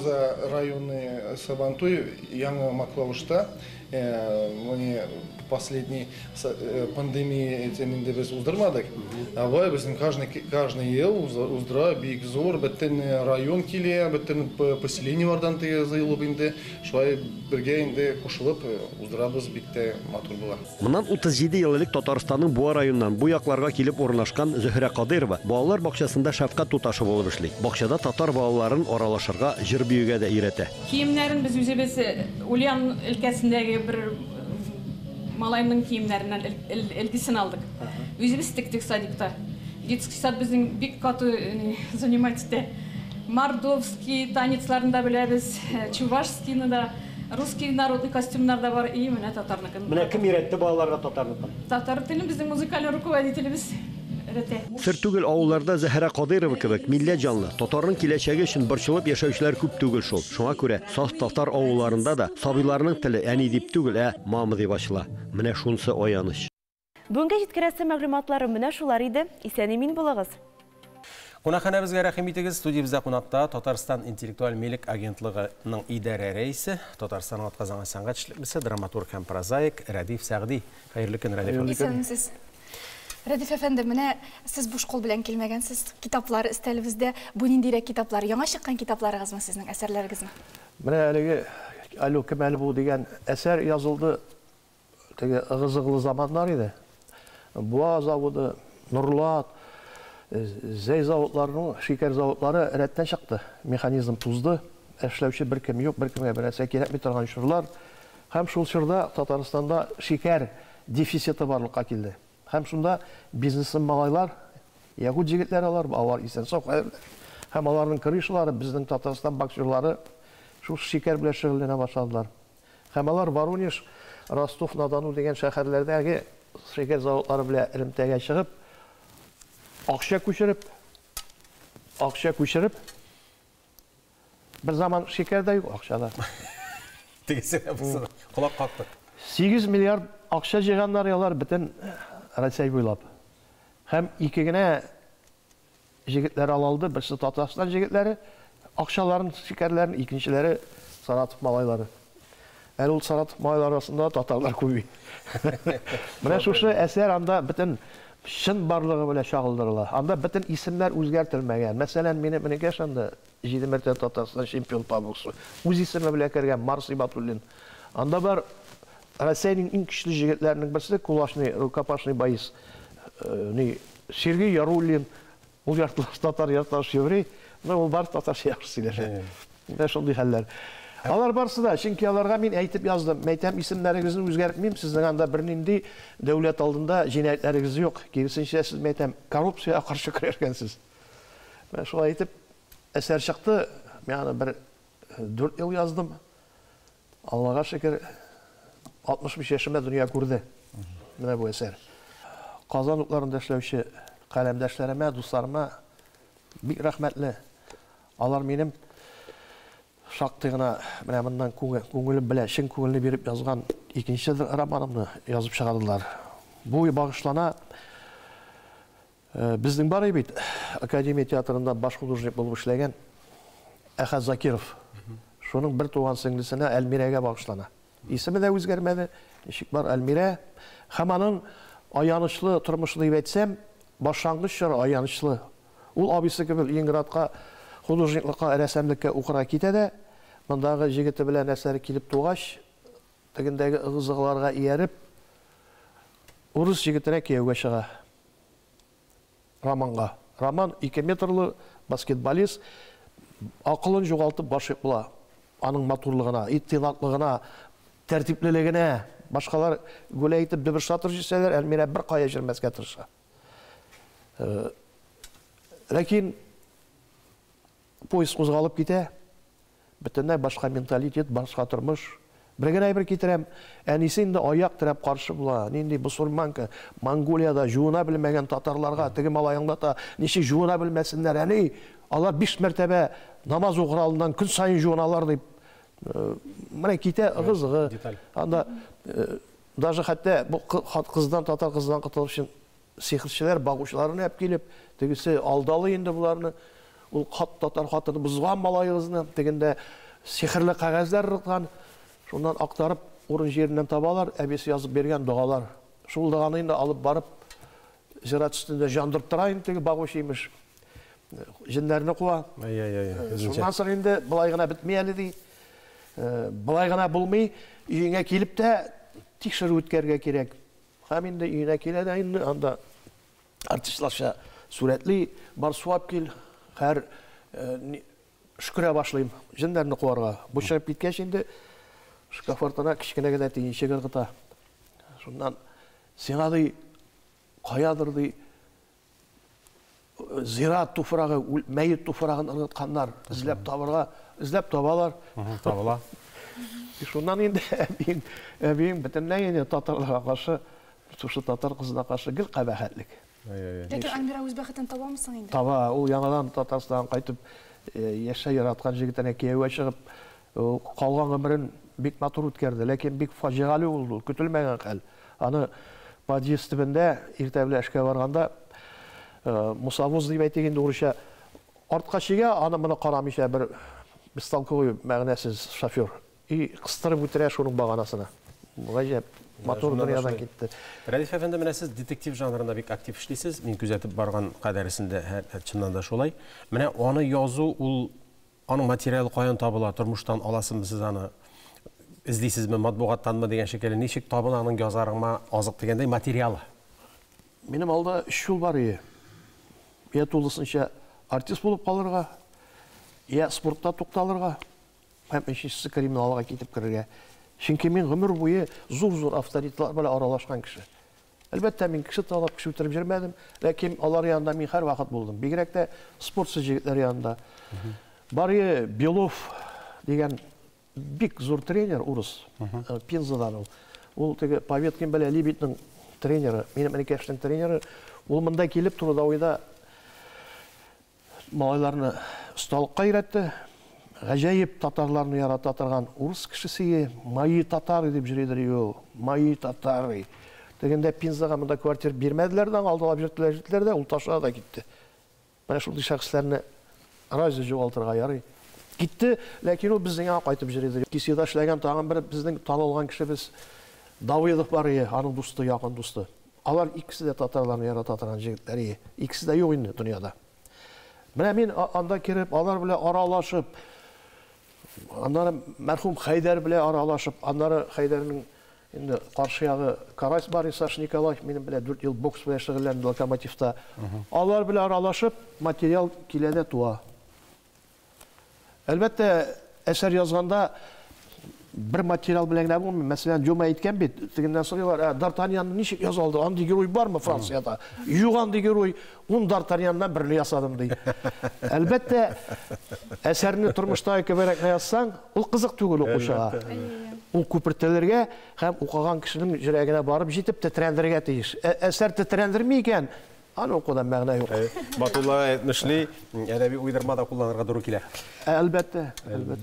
районный Сабантуй яңа Маклавышта мы последней пандемии тенінде без уздырмадык. Авай безнең каждый ел уздыра бик зур бөтен район килә, бөтен поселение вардан заелып инде. Шулай бергә инде кушылып уздырабыз, бик тә матур була. Моннан 37 ел элек Татарстанның Буа районыннан бу якларга килеп урнашкан Зөһрә Кадырова балалар бакчасында шәфкать туташы булып эшли. Бакчада татар балаларын аралашырга, җыр биюгә дә өйрәтә. Киемнәрен без үзебез Ульян өлкәсендәге бер малайның киемнәреннән элгесен алдык. Үзебез тиктек садикта. Детский сад безнең бик каты занимать итә. Мордовский танецларында беләбез, чувашскийны да, русский народный костюмнарда бар, и менә татарныкын. Менә кем өйрәтте балаларга татарны? Татар телен безнең музыкаль руководителебез өйрәтә. Сер түгел авылларда Зөһрә Кадырова кебек милләт җанлы, татарның киләчәге өчен борчылып яшәүчеләр күп түгел шул. Шуңа күрә саф татар авылларында да сабыйларның теле әни дип түгел, мамы дип ачыла. Менә шунысы аяныч. Бүгенге җиткерәсе мәгълүматлары менә шулар иде. Исән-имин булыгыз. Кунакханабызга рәхим итегез. Студиябызда кунакта Татарстан интеллектуаль милек агентлыгының идарә рәисе, Татарстан атказан сәнгать эшлеклесе, драматург һәм прозаик Рәдиф Сәгъди. Хәерле көн, Рәдиф. Исәнмесез. Рәдиф әфәнде, менә сез буш кул белән килмәгәнсез. Китаплар өстәлебездә бу ниндирәк китаплар? Яңа чыккан китапларыгызмы сезнең, әсәрләрегезме? Менә әлеге Алю Кемәл бу дигән әсәр язылды. Теге ыгы-зыгылы заманнар иде. Буа заводы, Нурлат, зәй заводларының, шикәр заводлары рәттән чыкты. Механизм тузды. Эшләүче беркем юк, беркемгә берәрсә кирәкми торган чорлар. Һәм шул чорда Татарстанда шикәр дефициты барлыкка килде. Һәм шунда бизнесмен малайлар, ягуд җегетләр алар исән-сау хәерле. Һәм аларның крышалары, безнең Татарстан боксерлары шул шикәр белән шөгыльләнә башладылар. Һәм алар Воронеж, Ростов-на-Дону дигән шәһәрләрдәге шекер заводлары белән элемтәгә чыгып, акча күчереп, bir zaman şeker de yok akşada. Kulak kalktık. 8 milyar akşa jığanlar yalar bütün Rusya boylap. Hem iki güne jigitler alaldı, birisi Tatarstan jigitleri, akşaların şekerlerin ikincileri Saratov malayları. Yani o Saratov malayları arasında Tatarlar koyu. Buna şu eser anda bütün şın barlığı böyle şağıldırırlar. Anda bütün isimler özgertilmegen. Mesela benim geçende 7 mərtəbə Tatarstan şampiyon paboksu. Öz ismi bilə kirgan Mars Ibatullin. Anda var Rusiyanın ən güclü jigitlərinin birisi Kulashny, Rukopashny Boris. Sergey Yarulin. Ol yartılış Tatar, yartılış Yevrey. Ol var Tatar şeyarısıyla. Ve şunday haller. Alar barsı da, çünkü alarga men aytib yazdım. Meytem isimlerinizin özgertmeyim. Sizden anda birinin devlet aldığında cinayetleriniz yok. Gerisince siz meytem korrupsiyaya karşı kirerkensiz. Ben şu aytib eser çıktı. Yani bir 4 yıl yazdım. Allah'a şükür 65 yaşımda dünya gördü. Mine bu eser. Kazanlıklarında işlevşi kalemdaşlarıma, dostlarıma bir rahmetli. Alar benim şaktığına bundan көңілім біле, шын көңіліне беріп жазған екінші романымны yazып шығардылар. Bu bağışlana біздің бар ебейт Академия театрында баш художник болып ішлеген Ахат Закиров. Шоның бір туған сіңлісіне Әлмиреге бағышлана. Есімі де өзгермеді. Нешік бар Әлмире. Хаманың аянышлы тұрмышы деп айтсам, башлангыч жары аянышлы. Ул абысы кебек Ленинградқа художниклыкка, рәсемлеккә укырга китә дә, мондағы җегете белән әсәре килеп тугач, тегендәге ыгызыгларга ияреп, урыс җегетенә кияүгә чыга. Романга. Роман 2 метрлы баскетболист, акылын югалтып башып була. Аның матурлыгына, иттинатлыгына, тәртиплелегенә, башкалар гөлә итеп дебер шатыр җисәләр, Әлмирә бер кая җирмәскә тырыша. Ләкин поезд кузгалып китә, бөтенләй башка менталитет, башка тормыш. Бер генә әйбер китерәм, әнисе инде аяк терәп каршы була. Нинди бусурманка, Монголияда жуына белмәгән татарларга теге малаеңлата ничек жуына белмәсеннәр, әни, алар 5 мәртәбә намаз укыр алдыннан көн сайын жуыналар дип. Менә китә ыгызыгы. Анда даже хәтта бу кыздан, татар кыздан кытылып өчен сихирчеләр, багучыларны әп килеп, тегесе алдалы инде буларны. Ул татар хатыны бузган малайыгызны, тегендә сихирле кагазлар рыткан. Шундан актарып, урын җиреннән табалар, әбисе язып бергән дугалар. Шул дуганы инде алып барып, зират өстендә җандырып тора инде теге багучы имеш. Җиннәрне куа. Шуннан соң инде булай гына бетми әле ди. Булай гына булмый, өеңә килеп тә тикшерү үткәргә кирәк. Һәм инде өеңә килә дә инде анда артистларча сурәтли бар суап кил, һәр шүкерә башлыйм, җиннәрне куарга. Бу чыгып киткәч инде шкафортына кичкенә генә тиенче кыргыта. Шуннан сиңа ди каядыр ди зират туфрагы, мәйет туфрагын ыргытканнар, изләп табарга, изләп табалар. Табыла. Шуннан инде әбиң бөтенләй инде татарларга каршы, шушы татар кызына каршы гел кабахәтлек. Ләкин Әлмирә үз бәхетен табамысың инде? Таба, ул яңадан Татарстандан кайтып яшә яраткан җегетенә кияүгә чыгып, калган гомерен бик матур үткәрде, ләкин бик фаҗигале булды, көтелмәгән хәл. Аны подъезд төбендә иртә белән эшкә барганда мусавоз дип әйтик инде урысча артка чигә, аны моны карамыйча бер бестолковый мәгънәсез шофер кыстырып үтерә шуның баганасына. Гаҗәп матур дөньядан китте. Рәдиф әфәнде, менә сез детектив жанрында бик актив эшлисез. Мин күзәтеп барган кадәресендә чыннан да шулай. Менә аны язу, ул аның материалы каян табыла, тормыштан аласызмы сез аны? Излисезме, матбугаттанмы дигән шикелле, ничек табына аның язарыңма азык дигәндәй материалы? Минем алда 3 ел бар иде. Я тулысынча артист булып калырга, я спортта тукталырга, һәм икенчесе криминалга китеп керергә. Чөнки мин гомер буе зур-зур авторитетлар белән аралашкан кеше. Әлбәттә, мин кеше талап кеше үтереп йөрмәдем, ләкин алар янында мин һәр вакыт булдым. Бигрәк тә спортчы җегетләр янында. Бары Белов дигән бик зур тренер урыс, Пензадан ул. Ул теге Поветкин белән Либитның тренері, менің Мәнекештің тренері, ол мында келіп тұруда ойда малайларны ұсталыққа үйретті. Ғажайып татарларны ярата тұрған орыс кішісіге майы татары деп жүреді ел, майы татары. Дегенде Пензаға мында квартир бермәділерден, алдылап жүрттілер де, ұлташыға да кетті. Мәне шылды шәқсілеріні разы жоғалтырға яры. Кетті, ләкин ол біздің қайтып жүреді. Кеседа шілеген тағын бір біздің танылған кіші біз Давыдов бар ие, аның дұсты, яқын дұсты. Алар ikisi de татарларны ярата тұрған жігіттер ие. Ikisi de yok енді дүнияда. Міне мен анда керіп, алар біле аралашып, андары мәрхум Хайдар біле аралашып, андары Хайдарның енді қаршыяғы Карась бар, Исаш Николаев, менің біле 4 ел бокс біле шығыларын Локомотивта. Алар біле аралашып, материал келеді туа. Әлбәтте, әсәр yazғанда bir материал білен не болмай, мәселен, Жома айтқан бет, дегеннен сұрайлар, Д'Артаньянды нешек yazалды, аңды герой бар ма Францияда? Юғанды герой, он Д'Артаньяннан бірлі ясадым дей. Әлбәтте, әсәріні тұрмышта көбірек жазсаң, ол қызық түгіл оқушыға. Ол көпіртелерге, һәм оқыған кішінің жүрегіне барып, жетіп тітрендірге тейіш. Әсәр тітрендірмей екен, аны оқудан мәғна жоқ. Батулла әйтмішли, әдәби уйдырмада құлланырға дұру келе. Әлбәтте.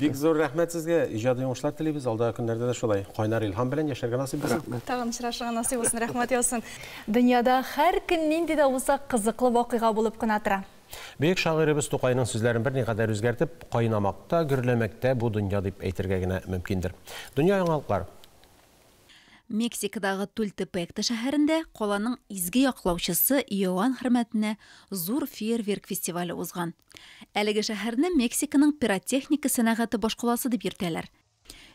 Бик зор рәхмәт сізге. Ижады оңышлар тілейбіз. Алдағы күндерде де шолай. Қайнар илһам белән яшәргә насип булсын. Тағын шырашыға насип болсын, рәхмәт яусын. Дүнияда һәр көн нинди дә булса қызыклы вакыйга булып кына тора. Бейік шағирыбыз Тоқайның сүзләрін бір никадәр үзгәртеп, кайнамакта, гөрләмәктә бу дөнья дип әйтергә генә мөмкиндер. Дөнья яңалыклар. Мексикадағы Тультепекті шәһәрендә қаланың изге яклаучысы Иоанн хөрмәтенә зур фейерверк фестивале узган. Әлеге шәһәрне Мексиканың пиротехника сәнәгате башкаласы дип йөртәләр.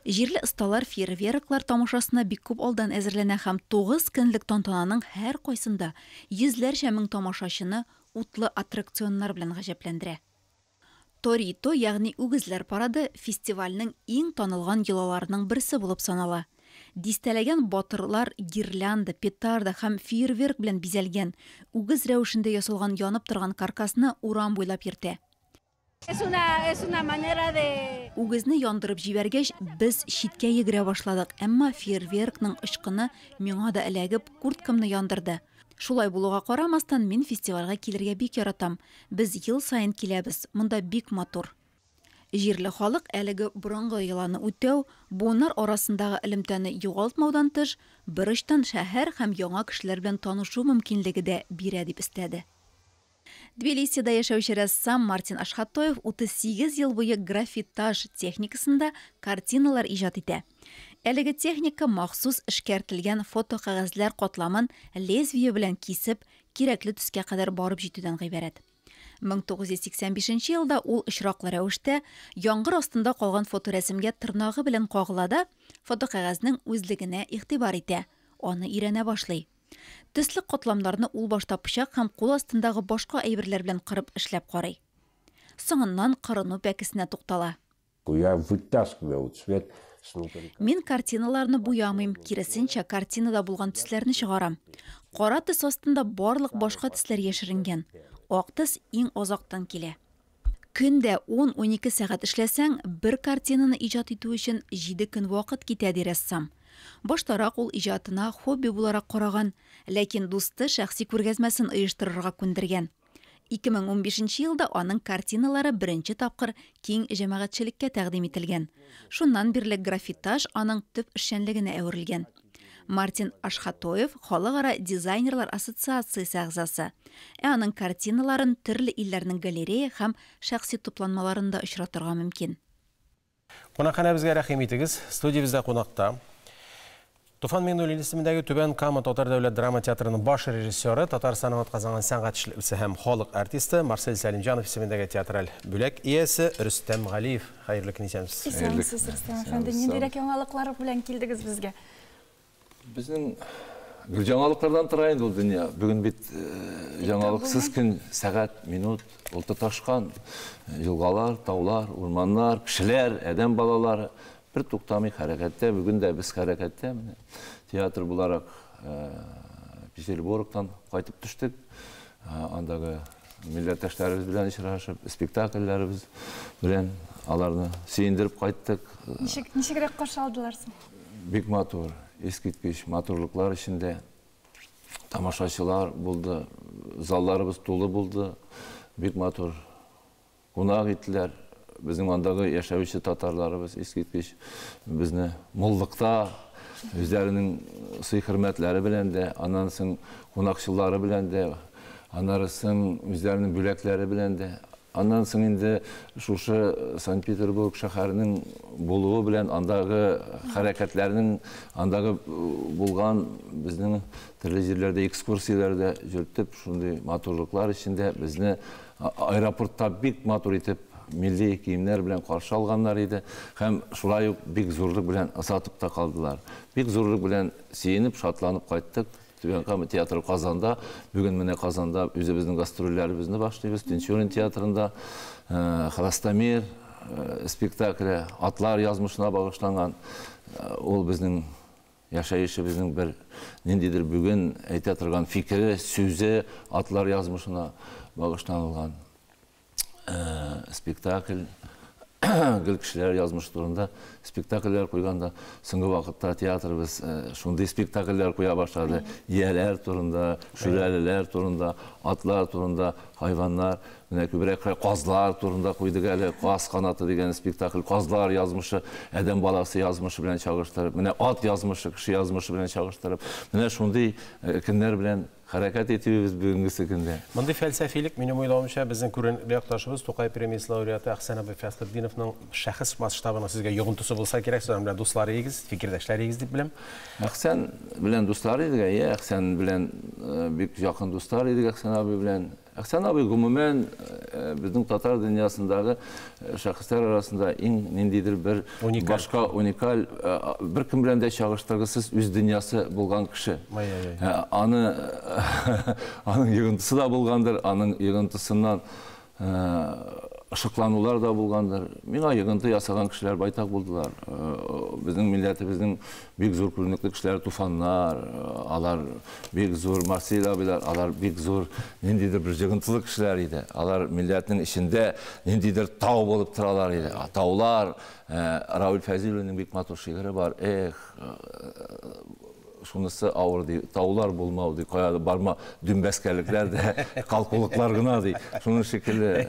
Җирле осталар фейерверклар тамашасына бик күп алдан әзерләнә һәм 9 көнлек тантананың һәр кайсында йөзләрчә мең тамашачыны утлы аттракционнар белән гаҗәпләндерә. Торито, ягъни үгезләр парады, фестивальнең иң танылган йолаларының берсе булып санала. Дистәләгән батырлар гирлянда, петарда һәм фейерверк белән бизәлгән, үгез рәвешендә ясалган янып торган каркасны урам буйлап йөртә. Үгезне яндырып җибәргәч, без читкә йөгерә башладык, әмма фейерверкның ышкыны миңа да эләгеп, курткамны яндырды. Шулай булуга карамастан, мин фестивальгә килергә бик яратам. Без ел сайын киләбез, монда бик матур. Җирле халык әлеге борынгы йоланы үтәү, буыннар арасындагы элемтәне югалтмаудан тыш, берыштан шәһәр һәм яңа кешеләр белән танышу мөмкинлеге дә бирә дип истәде. Тбилисида яшәүче рәссам Мартин Ашхатоев 38 ел буе графитаж техникасында картиналар иҗат итә. Әлеге техника махсус эшкәртелгән фотокагазлар катламын лезвие белән кисеп, кирәкле төскә кадәр барып җитүдән гыйбарәт. 1985 елда ул очраклы рәвештә яңгыр астында калган фоторәсемгә тырнагы белән кагылада, фотокагазның үзлегенә игътибар итә, аны өйрәнә башлый. Төсле катламнарны ул башта пычак һәм кул астындагы башка әйберләр белән кырып эшләп карый. Соңыннан кырыну пәкесенә туктала. Мин картиналарны буямыйм, киресенчә картинада булган төсләрне чыгарам. Кара төс астында барлык башка төсләр яшеренгән. Ак төс иң азактан килә. Көндә 10-12 сәгать эшләсәң, бер картинаны иҗат итү өчен 7 көн вакыт китә ди рәссам. Баштарак ул иҗатына хобби буларак караган, ләкин дусты шәхси күргәзмәсен оештырырга күндергән. 2015 елда аның картиналары беренче тапкыр киң җәмәгатьчелеккә тәкъдим ителгән. Шуннан бирле графитаж аның төп эшчәнлегенә әверелгән. Мартин Ашхатоев Халыкара дизайнерлар ассоциациясе әгъзасы. Аның картиналарын төрле илләрнең галерея һәм шәхси тупланмаларында очратырга мөмкин. Кунакханабызга рәхим итегез. Студиябызда кунакта Туфан Миңнуллин исемендәге Түбән Кама Татар дәүләт драма театрының баш режиссеры, Татарстанның атказанган сәнгать эшлесе һәм халык артисты Марсель Сәлимҗанов исемендәге театраль бүләк иясе Рөстәм Галиев. Хәерле көн исәмсез. Исәмсез Рөстәм әфәнде, ниндирәк яңалыклар белән килдегез безгә? Безнең яңалыклардан тора инде ул дөнья. Бүген бит яңалыксыз көн, сәгать, минут, ул тоташкан елгалар, таулар, урманнар, кешеләр, адәм балалары bir туктамый хәрәкәттә, бүген дә без хәрәкәттә. Театр буларак Петербургтан кайтып төштек. Андагы милләттәшләребез белән очрашып, спектакльләребез белән аларны сөендереп кайттык. Ничегрәк каршы алдылар соң? Бик матур, искиткеч матурлыклар içinde тамашачылар болды, залларыбыз толы болды, бик матур қонақ еттілер. Біздің андағы яшәүші татарларыбыз ескерткіш бізді моллықта өздерінің сый-хөрмәтләре белән дә, аннан соң қонақчылары белән дә, аннарысын өздерінің бүләкләре белән дә, аннан соң инде шушы Санкт-Петербург шәһәренең булуы белән андагы хәрәкәтләрнең, андагы булган безнең төрле җирләрдә экскурсияләрдә җөртеп, шундый матурлыклар içinde безне аэропортта бик матур итеп milli kiyimler bilen karşı alganlar idi. Hem şulay bik zorluk bilen asatıp da kaldılar. Bik zorluk bilen siyinip, şatlanıp kayttık. Tübenkami tiyatro Kazan'da, bugün mene Kazan'da bizimizin gastrollerimizni başlıyoruz. Tinçorin tiyatrında Xrastamir spektakli atlar yazmışına bağışlanan ol bizning yaşayışı bizning bir nendidir bugün aytayotgan fikri, sözi atlar yazmışına bağışlanılgan spektakl. Gül kişiler yazmış durumda spektakller koyganda soңғы vaqtda teatrımız şunday spektakller koya başladı. Yiyeler turunda, şüreliler turunda, atlar turunda, hayvanlar, köbrek qazlar turunda koyduk әле. Qaz qanatı degan spektakl, qazlar yazmışı, adam balası yazmışı bilen çağırıştırıp, at yazmışı, kişi yazmışı bilen çağırıştırıp, şunday günler bilen hareket etibimiz bugünkü günde. Bunday felsefilik benim oylamamcha bizning ko'rinli yaqdoshimiz To'qay premiyasi laureati Ahsan abi Faxruddinovning shaxs masshtabini sizga yig'intisi bo'lsa kerak, sizlar bilan do'stlaringiz, fikrdoshlaringiz deb bilaman. Ahsan bilan do'stlar edik, Ahsan bilan bek yaqin do'stlar edik Ahsan abi bilan. Ahsan abi umuman bizning Tatar dünyasındagi shaxslar arasında eng nendidir bir boshqa unikal bir kim bilan da çağrıştırgısız o'z dünyası bo'lgan kishi. Anın yığıntısı da bulgandır, anın yığıntısından ışıklanılar da bulgandır. Mena yığıntı yasagan kişiler baytak buldular. Bizim milletimizin büyük zor kürünlüklü kişiler tufanlar, alar büyük zor Marsil abiler, alar büyük zor nendidir bir yığıntılı kişiler idi. Alar milletin içinde nendidir tağ olup tıralar idi. Tağlar, Raul Fazil'in büyük matur şiiri var. Şunысы ağır değil, tağlar bulmağı değil, barma dümbeskerlikler de, kalkılıklar gına değil. Şunun şekilde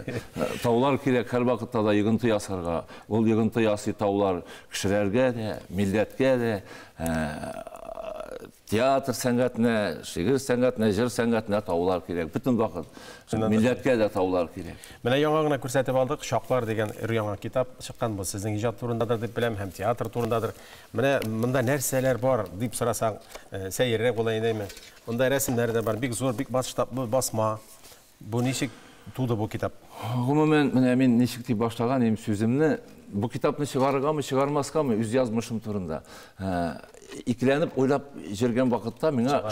tağlar kirek her vakitte da yığıntı yasarga. Ol yığıntı yası tağlar kişilerge de, milletge de, teatr səngatına, şiir səngatına, jır səngatına tağlar kirek. Bütün vakit milletge de tağlar kirek. Mene yanağına kürsətib aldıq. Şaqlar degen yanğa kitap çıqqan bu sizin icad turundadır deb biləm, hem teatr turundadır. Mene mında нәрсәләр бар deyip sorasaq, seyirrek olayın deymi? Munda resimləri də var. Bik zor, bik basma. Bu nişik tuğdu bu kitap? Umumen men nişik deyip başlagan hem sözümni bu kitapni çıgarıga mı, çıgarmaska mı üz yazmışım turunda. İkilenip oylap jirgen vakitte mena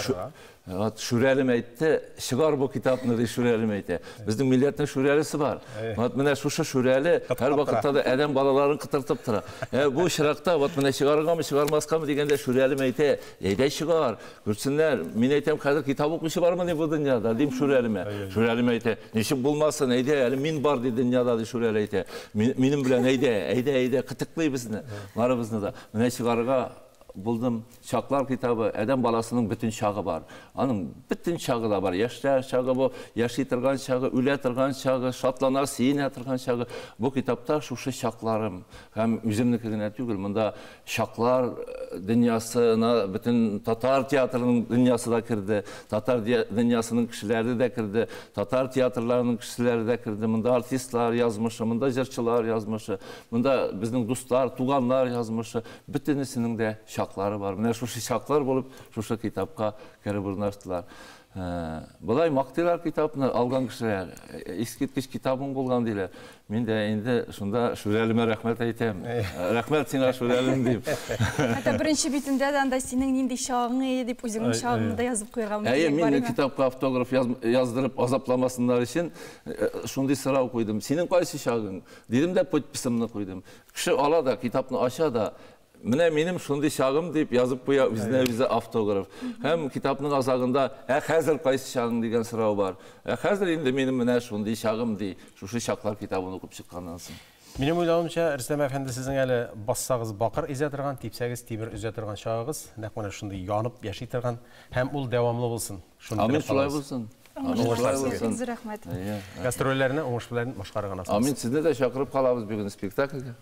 şürelim aytdı, çıgar bu kitapni de şürelim aytdı. Bizning milletning şürelisi var. Mena şuşa şüreli her vakitte da adam balaların kıtırtıp tura. Bu şırakta mena çıgarıga mı, çıgarmaska mı degende şürelim aytdı. Eyde çıgar, görsünler. Men aytam hazır kitap okuşu var mı bu dünyada? Deyim şürelime. Şürelim aytdı. Neşip bulmazsa eyde, yani min var de dünyada de şüreli aytdı. Menim bilen eyde kıtıklı bizni. Varımızda da. Mena çıgarıga buldum. Çaklar kitabı, adam balasının bütün çağı var. Onun bütün çağı da var. Yaşlar çağı bu, yaşaytırgan çağı, ületırgan çağı, şatlanar, siyinetırgan çağı. Bu kitapta şu çaklarım. Hem üzümlüküne tügül. Bunda çaklar dünyasına, bütün Tatar tiyatrının dünyası da kirdi. Tatar dünyasının kişileri de kirdi. Tatar tiyatrlarının kişileri de kirdi. Bunda artistler yazmış, bunda jırçılar yazmış. Bunda bizim dostlar, tuğanlar yazmış. Bütünisinin de çakları var. Şu şaklar bulup şu kitapka kere burnashtılar. Bulay Maktilar kitabını algan kişiler, eskitkiş kitabın bulgan deyler. Men de endi şunda şürelime rahmet aytayım. Rahmet sana şürelim deyip. Hatta birinci bitinde de anda senin nindi şağın edip özünün şağını da yazıp koygan. Men kitapka автограф yazdırıp azaplamasınlar için şunday sıra koydum. Senin qaysı şağın? Dedim de podpisımını koydum. Kişi ala da kitabını aşağı da benim şunday şağım deyip yazıp koya bize автограф. Hem kitabının azağında hazır qaysı şağın degan sıra var. Hazır indi benim şunday şağım dey. Şu şaqlar kitabını okup çıqqandan soң. Менің ойлауымша, Рүстем әфенді сіздің әлі бассағыз бақыр изе тұрған, тепсәгіз темір үзе тұрған шағығыз, нәқмана шынды янып яши тұрған, һәм ул дәвамлы болсын. Амин, шулай болсын. Гастрольләріне оңыш білерін башқарыған асыңыз. Амин, сізді де шақырып қалабыз бүгін спектакльге.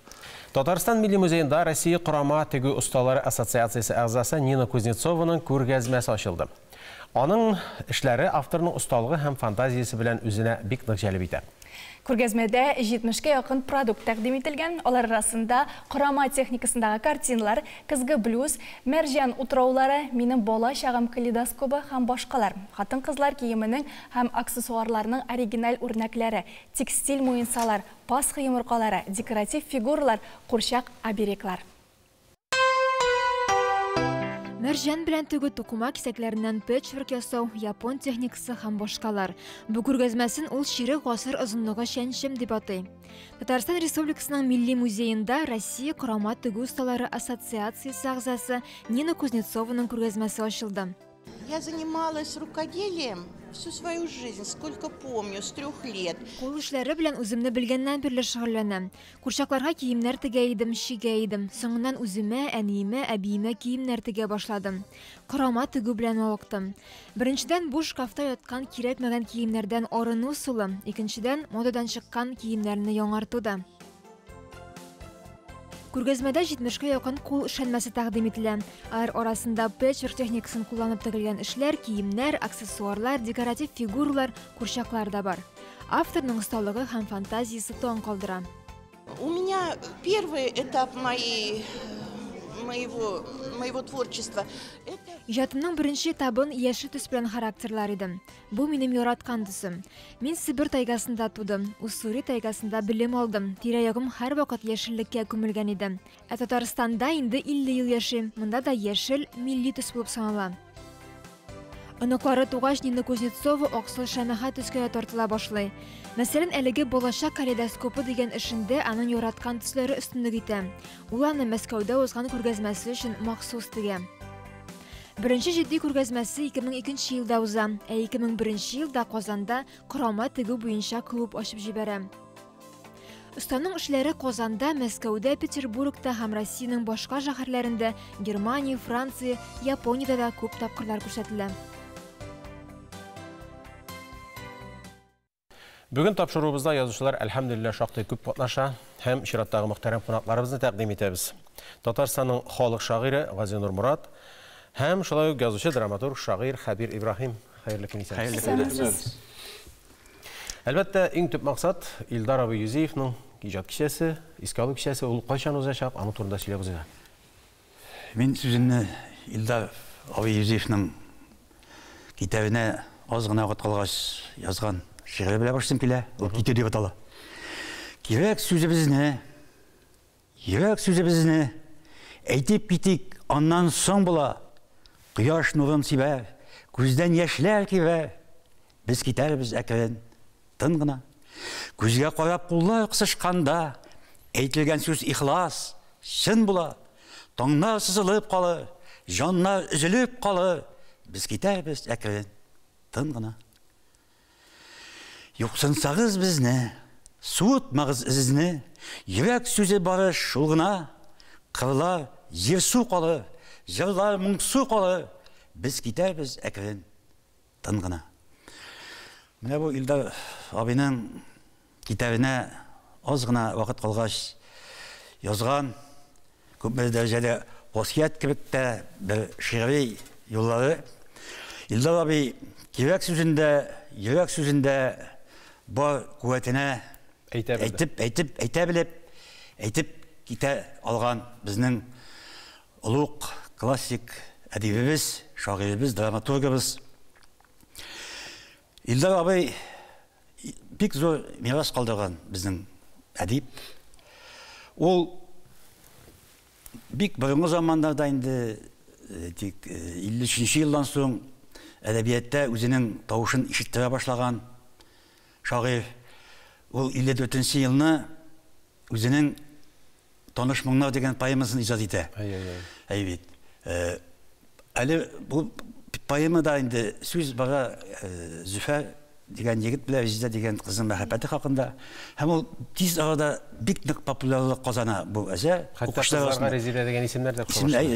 Татарстан Милли музейында Россия құрама тегу ұсталары ассоциациясы ағзасы Нина Кузнецованың күргәзмәсе ашылды. Оның эшләре авторның ұсталығы һәм фантазиясы белән үзенә бик нык җәлеп итә. Күргәзмәдә 70-ке якын продукт тәкъдим ителгән. Алар арасында корама техникасындагы картиналар, кызгы блюз, мәрҗән утраулары, минем бала чагым калейдоскопы һәм башкалар. Хатын-кызлар киеменең һәм аксессуарларның оригиналь үрнәкләре, текстиль муенсалар, пасха йомыркалары, декоратив фигуралар, курчак обереглар. Мәрҗән белән тегү тукума кисәкләреннән пэтчворк ясау, япон техникасы һәм башкалар. Бу күргәзмәсен ул ширек гасыр озынлыгы шәнчем дип атай. Татарстан Республикасының Милли музейында Россия корама тегү осталары ассоциациясы ағзасы Нина Кузнецованың күргәзмәсе ачылды. Я занималась рукоделием всю свою жизнь, сколько помню, с 3 лет. Кул эшләре белән үземне белгәннән бирле шөгыльләнәм. Курчакларга киемнәр тегә идем, шигә идем. Соңыннан үземә, әниемә, әбиемә киемнәр тегә башладым. Корама тегү белән мавыктым. Беренчедән бу шкафта яткан кирәкмәгән киемнәрдән арыну сулы, икенчедән модадан чыккан киемнәрне яңартуда. Күргәзмәдә 70-ке якын кул эшләнмәсе тәкъдим ителә. Алар арасында пэтчворк техникасын кулланып тегелгән эшләр, киемнәр, аксессуарлар, декоратив фигуралар, курчаклар да бар. Авторның осталыгы һәм фантазиясе таң калдыра. У меня первый этап моего творчества. Ижатымның беренче этабын яшел төс белән характерлар идем. Бу минем яраткан төсем. Мин Сибир тайгасында тудым, Уссури тайгасында белем алдым. Тирә-ягым һәр вакыт яшеллеккә күмелгән идем. Татарстанда инде 50 ел яшим. Монда да яшел милли төс булып санала. Оныклары тугач Нина Кузнецова аксыл шәмәхә төскә тартыла башлый. Мәсәлән, әлеге болашак калейдоскопы дигән эшендә аның яраткан төсләре өстенлек итә. Ул аны Мәскәүдә узган күргәзмәсе өчен махсус тегә. Беренче җитди күргәзмәсе 2002 елда уза, 2001 елда Казанда корама тегү буенча клуб ачып җибәрә. Устаның эшләре Казанда, Мәскәүдә, Петербургта һәм Россиянең башка шәһәрләрендә, Германия, Франция, Япониядә да күп тапкырлар күрсәтелә. Бүген тапшыруыбызда язучылар әлхәмдүлилләh шактый күп катнаша һәм чираттагы мөхтәрәм кунакларыбызны тәкъдим итәбез. Татарстанның халык шагыйре Газинур Мурат һәм шулай ук язучы, драматург, шагыйр Хәбир Ибраһим. Хәерле көн исәнсез. Әлбәттә, иң төп максат Илдар абый Юзеевның иҗат кичәсе, искә алу кичәсе ул кайчан узачак, аның турында сөйләп узыга. Мин сүземне Илдар абый Юзеевның китабына аз гына вакыт калгач язган шигырь белән башлыйм килә. Ул китә дип атала. Йөрәк сүзебезне әйтеп китик, аннан соң була. Кояш нурын сибә, күздән яшьләр кибә. Без китәрбез әкрен, тын гына. Күзгә карап куллар кысышканда, әйтелгән сүз ихлас, чын була. Таңнар сызылып калыр, җаннар üzülеп калыр. Без китәрбез әкрен, тын гына. Юксынсагыз безне, суытмагыз изне, йөрәк сүзе бары шул гына. Кырлар җир су калыр, җырлар моңсу калыр. Без китәрбез әкрен, тын гына. Менә бу Илдар абыйның китабына аз гына вакыт калгач язган, күпме дәрәҗәдә васыять кебек тә бер шигъри юллары. Илдар абый йөрәк сүзендә бар куәтенә әйтеп китә алган безнең улуг классик әдибебез, шагыйребез, драматургыбыз. Илдар абый бик зур мирас калдырган безнең әдип. Ул бик борынгы заманнарда инде 53 елдан соң әдәбиятта үзенең тавышын ишеттерә башлаган шагыйрь. Ул 54 елны үзенең Таныш моңнар дигән поэмасын иҗат итә. Әйбит. Әле бу поэмада инде сүз бара Зөфәр деген егет белән Резида деген кызның мәхәббәте хакында. Һәм ул тиз арада бик нык популярлык казана бу әсәр. Хәтта кызларга Резида деген исемнәр дә кушылган.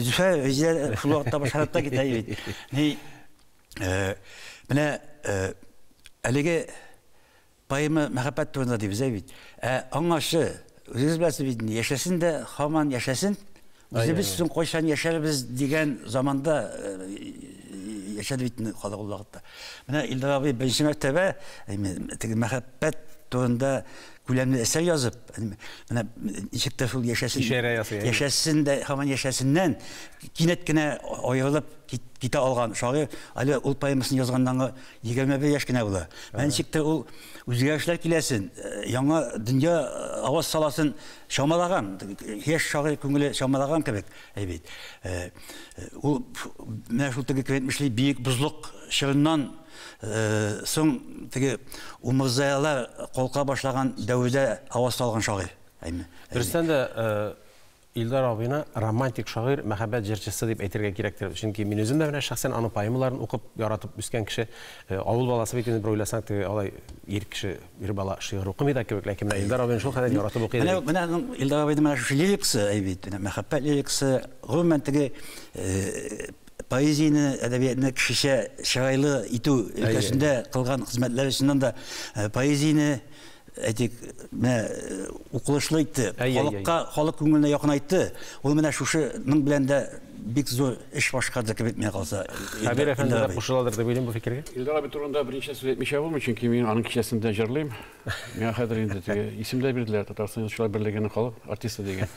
Резида шул вакытта башкарып китә бит. Ни менә әлеге паймы мәхәббәт турында дибез бит. Аңашы үзебез беләсез бит, яшәсен дә һаман яшәсен. Biz sizin koşan yaşarız diyen zamanda yaşadı bittiğini kalak olacaktı. Bana İldar abi birinci mertebe mehabbet doğunda gülemli eser yazıp, bana içikte şul yaşasın da hemen yaşasından kinetkine ayrılıp gite algan şair Ali Ulpayımızın yazgandan 21 yaş gene bula. Ben içikte ol özgürlükler kilesin, yana dünya avaz salasın şamalagan, hiç şair köngülü şamalagan kebek. Evet. O meşhurtaki kıymetmişliği büyük buzluk şırından soң теге умырзаялар колка башлаган дәврдә аваз салган шагыйрь. Дөрестән дә Илдар абыйны романтик шагыйрь, мәхәббәт җырчысы дип әйтергә кирәктер. Чөнки мин үзем дә менә шәхсән аны поэмаларын укып, яратып үскән кеше, авыл баласы бит инде бер уйласаң, теге алай ир кеше, ир бала шигырь укымый да кебек, ләкин менә Илдар абыйны шул кадәр яратып укый. Менә Илдар абыйның менә шу лирикасы, әйбит, мәхәббәт лирикасы, гомумән теге поэзияны, әдәбиятны кешечә шигырьле итү өлкәсендә кылган хезмәтләр өчен дә поэзияны әйтик, укылышлы итте, халык күңеленә якын айтты. Ул менә шушының белән дә бик зур эш башкарды кебек миңа калса. Хәбир әфәнде дә кушыладыр дип уйлыйм бу фикергә. Илдар абый турында беренче сүз әйтмичә булмый, чөнки мин аның кичәсендә җырлыйм. Миңа хәзер инде теге исемдә бирделәр, Татарстан Язучылар берлегенең халык артисты дигән.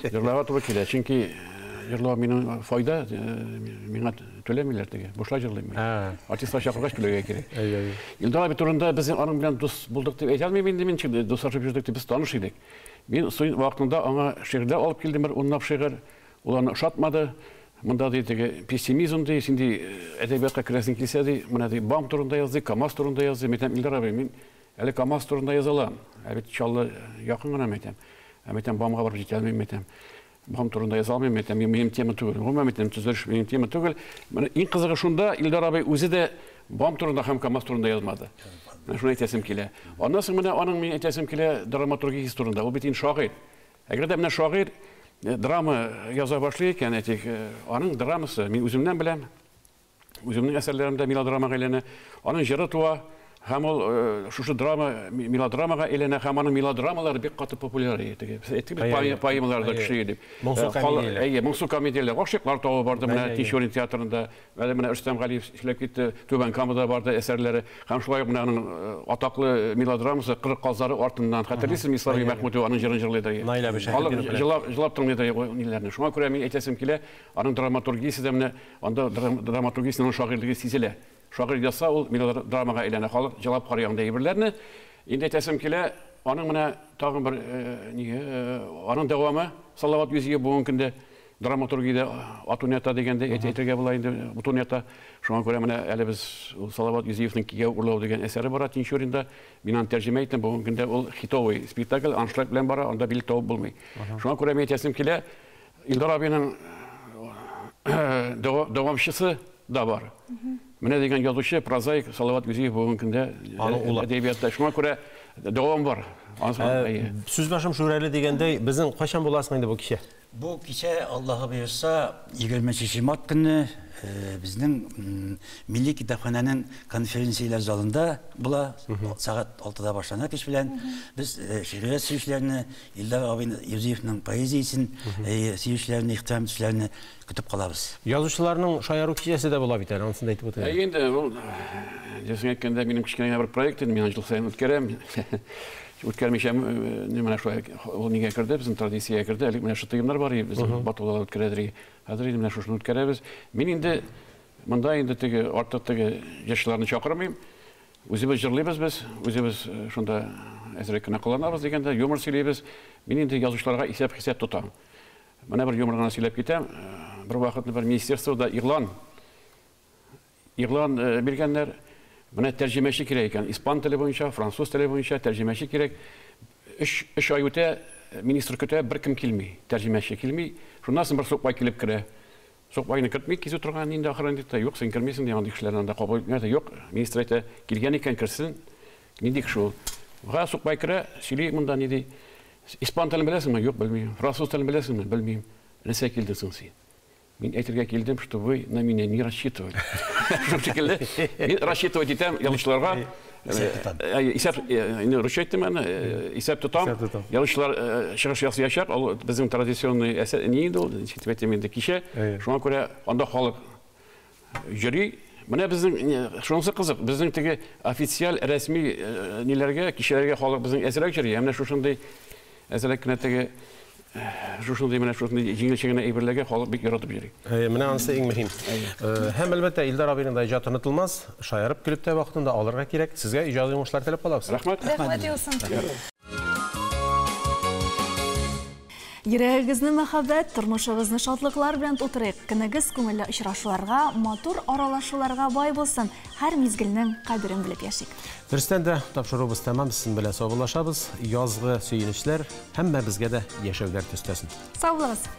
Җырларга туры килә, чөнки җырлау минем файда, миңа төләмиләр теге. Бушлай җырлыйм. Артистка чакыргач төләргә кирәк. Илдар абый турында без аның белән дус булдык дип әйтә алмыйм инде, мин дуслашып йөрдек дип без таныш идек. Мин суй вакытында аңа шигырьләр алып килдем, бер унлап шигырь. Ул аны ошатмады. Монда теге пессимизм ди, синди әдәбиятка керәсең килсә ди, менә ди БАМ турында язды, КАМАЗ турында язды. Мәйтәм Илдар абый, мин әле КАМАЗ турында язалам. Бит иншалла якын гына мәйтәм. Мәйтәм БАМга барып җитә алмыйм мәйтәм. БАМ турында яза алмыйм мәйтәм, минем тема түгел. Гомумән мәйтәм, төзелеш минем тема түгел. Менә иң кызыгы шунда, Илдар абый үзе дә БАМ турында һәм КАМАЗ турында язмады. Менә шуны әйтәсем килә. Аннан соң менә аның мин әйтәсем килә драматургиясе турында. Ул бит ин шагыйрь. Әгәр дә менә шагыйрь драма яза башлый икән, әйтик, аның драмасы мин үземнән беләм. Үземнең әсәрләремдә мелодрамага әйләнә. Аның җыры туа, һәм ул шушы драма, мелодрамага әйләнә, һәм аның мелодрамалары бик каты популяр иде. Әйтик, поэмаларда кеше иде. Моңсу комедияләр, Гашыйклар тавы барды менә Тишорин театрында, менә Рөстәм Галиев эшләп китте, Түбән Камада барды әсәрләре, һәм шулай менә аның атаклы мелодрамасы Кырык казлары артыннан. Хәтерлисезме, Ислам Мәхмүтов аның җырын җырлый. Җырлап тыңлый ниләрне. Шуңа күрә мин әйтәсем килә, аның драматургиясе дә менә анда драматургиясенең шагыйрьлеге сизелә. Шагыйрь яса, ул мелодрамага әйләнә, халык җырлап карый анда әйберләрне. Инде әйтәсем килә, аның менә тагын бер аның дәвамы Салават Юзиев бүгенге көндә драматургиядә Атунята дигәндә әйтергә була инде Атунята. Шуңа күрә менә әле без Салават Юзиевның Кигәү урлау дигән әсәре бара Тинчуринда. Мин аны тәрҗемә иттем, бүгенге көндә ул хитовый спектакль, аншлаг белән бара, анда билет табып булмый. Шуңа күрә мин әйтәсем килә, Илдар абыйның дәвамчысы да бар. Менә дигән язучы, прозаик Салават Юзиев бүгенге көндә әдәбиятта. Шуңа күрә дәвам бар. Сүз башым Шүрәле дигәндәй, безнең кайчан буласың инде бу кичә? Бу кичә, Аллаһы боерса, 20 март көнне безнең Милли китапханәнең конференцияләр залында була, сәгать 6-да башлана кич белән. Без шигырьләр сөйләшләрне, Илдар абый Юзиевның поэзиясын, сөйләшләрне, ихтирамчыларны көтеп калабыз. Язучыларның шаяру кичәсе дә була бит, ансын да әйтеп үтәләр. Инде ул дисәң әйткәндә минем кичкенә бер проект иде, мин җыл сайын үткәрәм. Үткәрмичәм, менә шулай ул нигә керде, безнең традициягә керде. Әле менә шу тыйымнар бар иде, без батуллар үткәрәдер. Хәзер инде менә шушыны үткәрәбез. Мин инде монда инде теге артык теге яшьләрне чакырмыйм. Үзебез җырлыйбыз без, үзебез шунда әзрәк кенә кыланабыз дигәндә, юмор сөйләйбез. Мин инде язучыларга исәп-хисап тотам. Менә бер юмор гына сөйләп китәм. Бер вакытны бер министерствода игълан биргәннәр. Менә тәрҗемәче кирәк икән. Испан теле буенча, француз теле буенча тәрҗемәче кирәк. 3 ай үтә, министр көтә, беркем килми, тәрҗемәче килми. Шуннан соң бер сукбай килеп керә. Сукбайны кертмей кизү торган инде ахырын дитә. Юк, сен кермисең дигән кешеләрнең дә кабул итмәде. Юк, министр әйтә, килгән икән керсен. Нидик шул. Га Сукбай керә, сөйли монда ни ди. Испан телен беләсеңме? Юк, белмим. Француз телен беләсеңме? Белмим. Нәрсә килдең син? Мин әйтергә килдем, что вы на меня не рассчитывали. Мин рассчитывать итәм ялгышларга. Исәп рөхсәт итәм, исәп тотам. Ялгышлар чыгыш ясаячак. Ул безнең традиционный ни иде ул, инде кичә. Шуңа күрә анда халык жюри. Менә безнең шунысы кызык. Безнең теге официаль рәсми ниләргә, кичәләргә халык безнең әзрәк жюри. Менә шушындый әзрәк кенә теге шушындый менә шушындый җиңелчәгенә әйберләргә халык бик яратып йөри. Менә анысы иң мөһим. Һәм әлбәттә Илдар абыйның да иҗаты онытылмас. Шаярып көлеп тә вакытында алырга кирәк. Сезгә иҗади уңышлар теләп калабыз. Рәхмәт. Йөрәгегезне мәхәббәт, тормышыгызны шатлыклар белән тутырыйк. Көнегез күңелле очрашуларга, матур аралашуларга бай булсын. Һәр мизгелнең кадерен белеп яшик. Дөрестән дә тапшыруыбыз тәмам, сезнең белән саубуллашабыз. Язгы сөенечләр һәммәбезгә дә яшәүләр төстәсен. Сау булыгыз.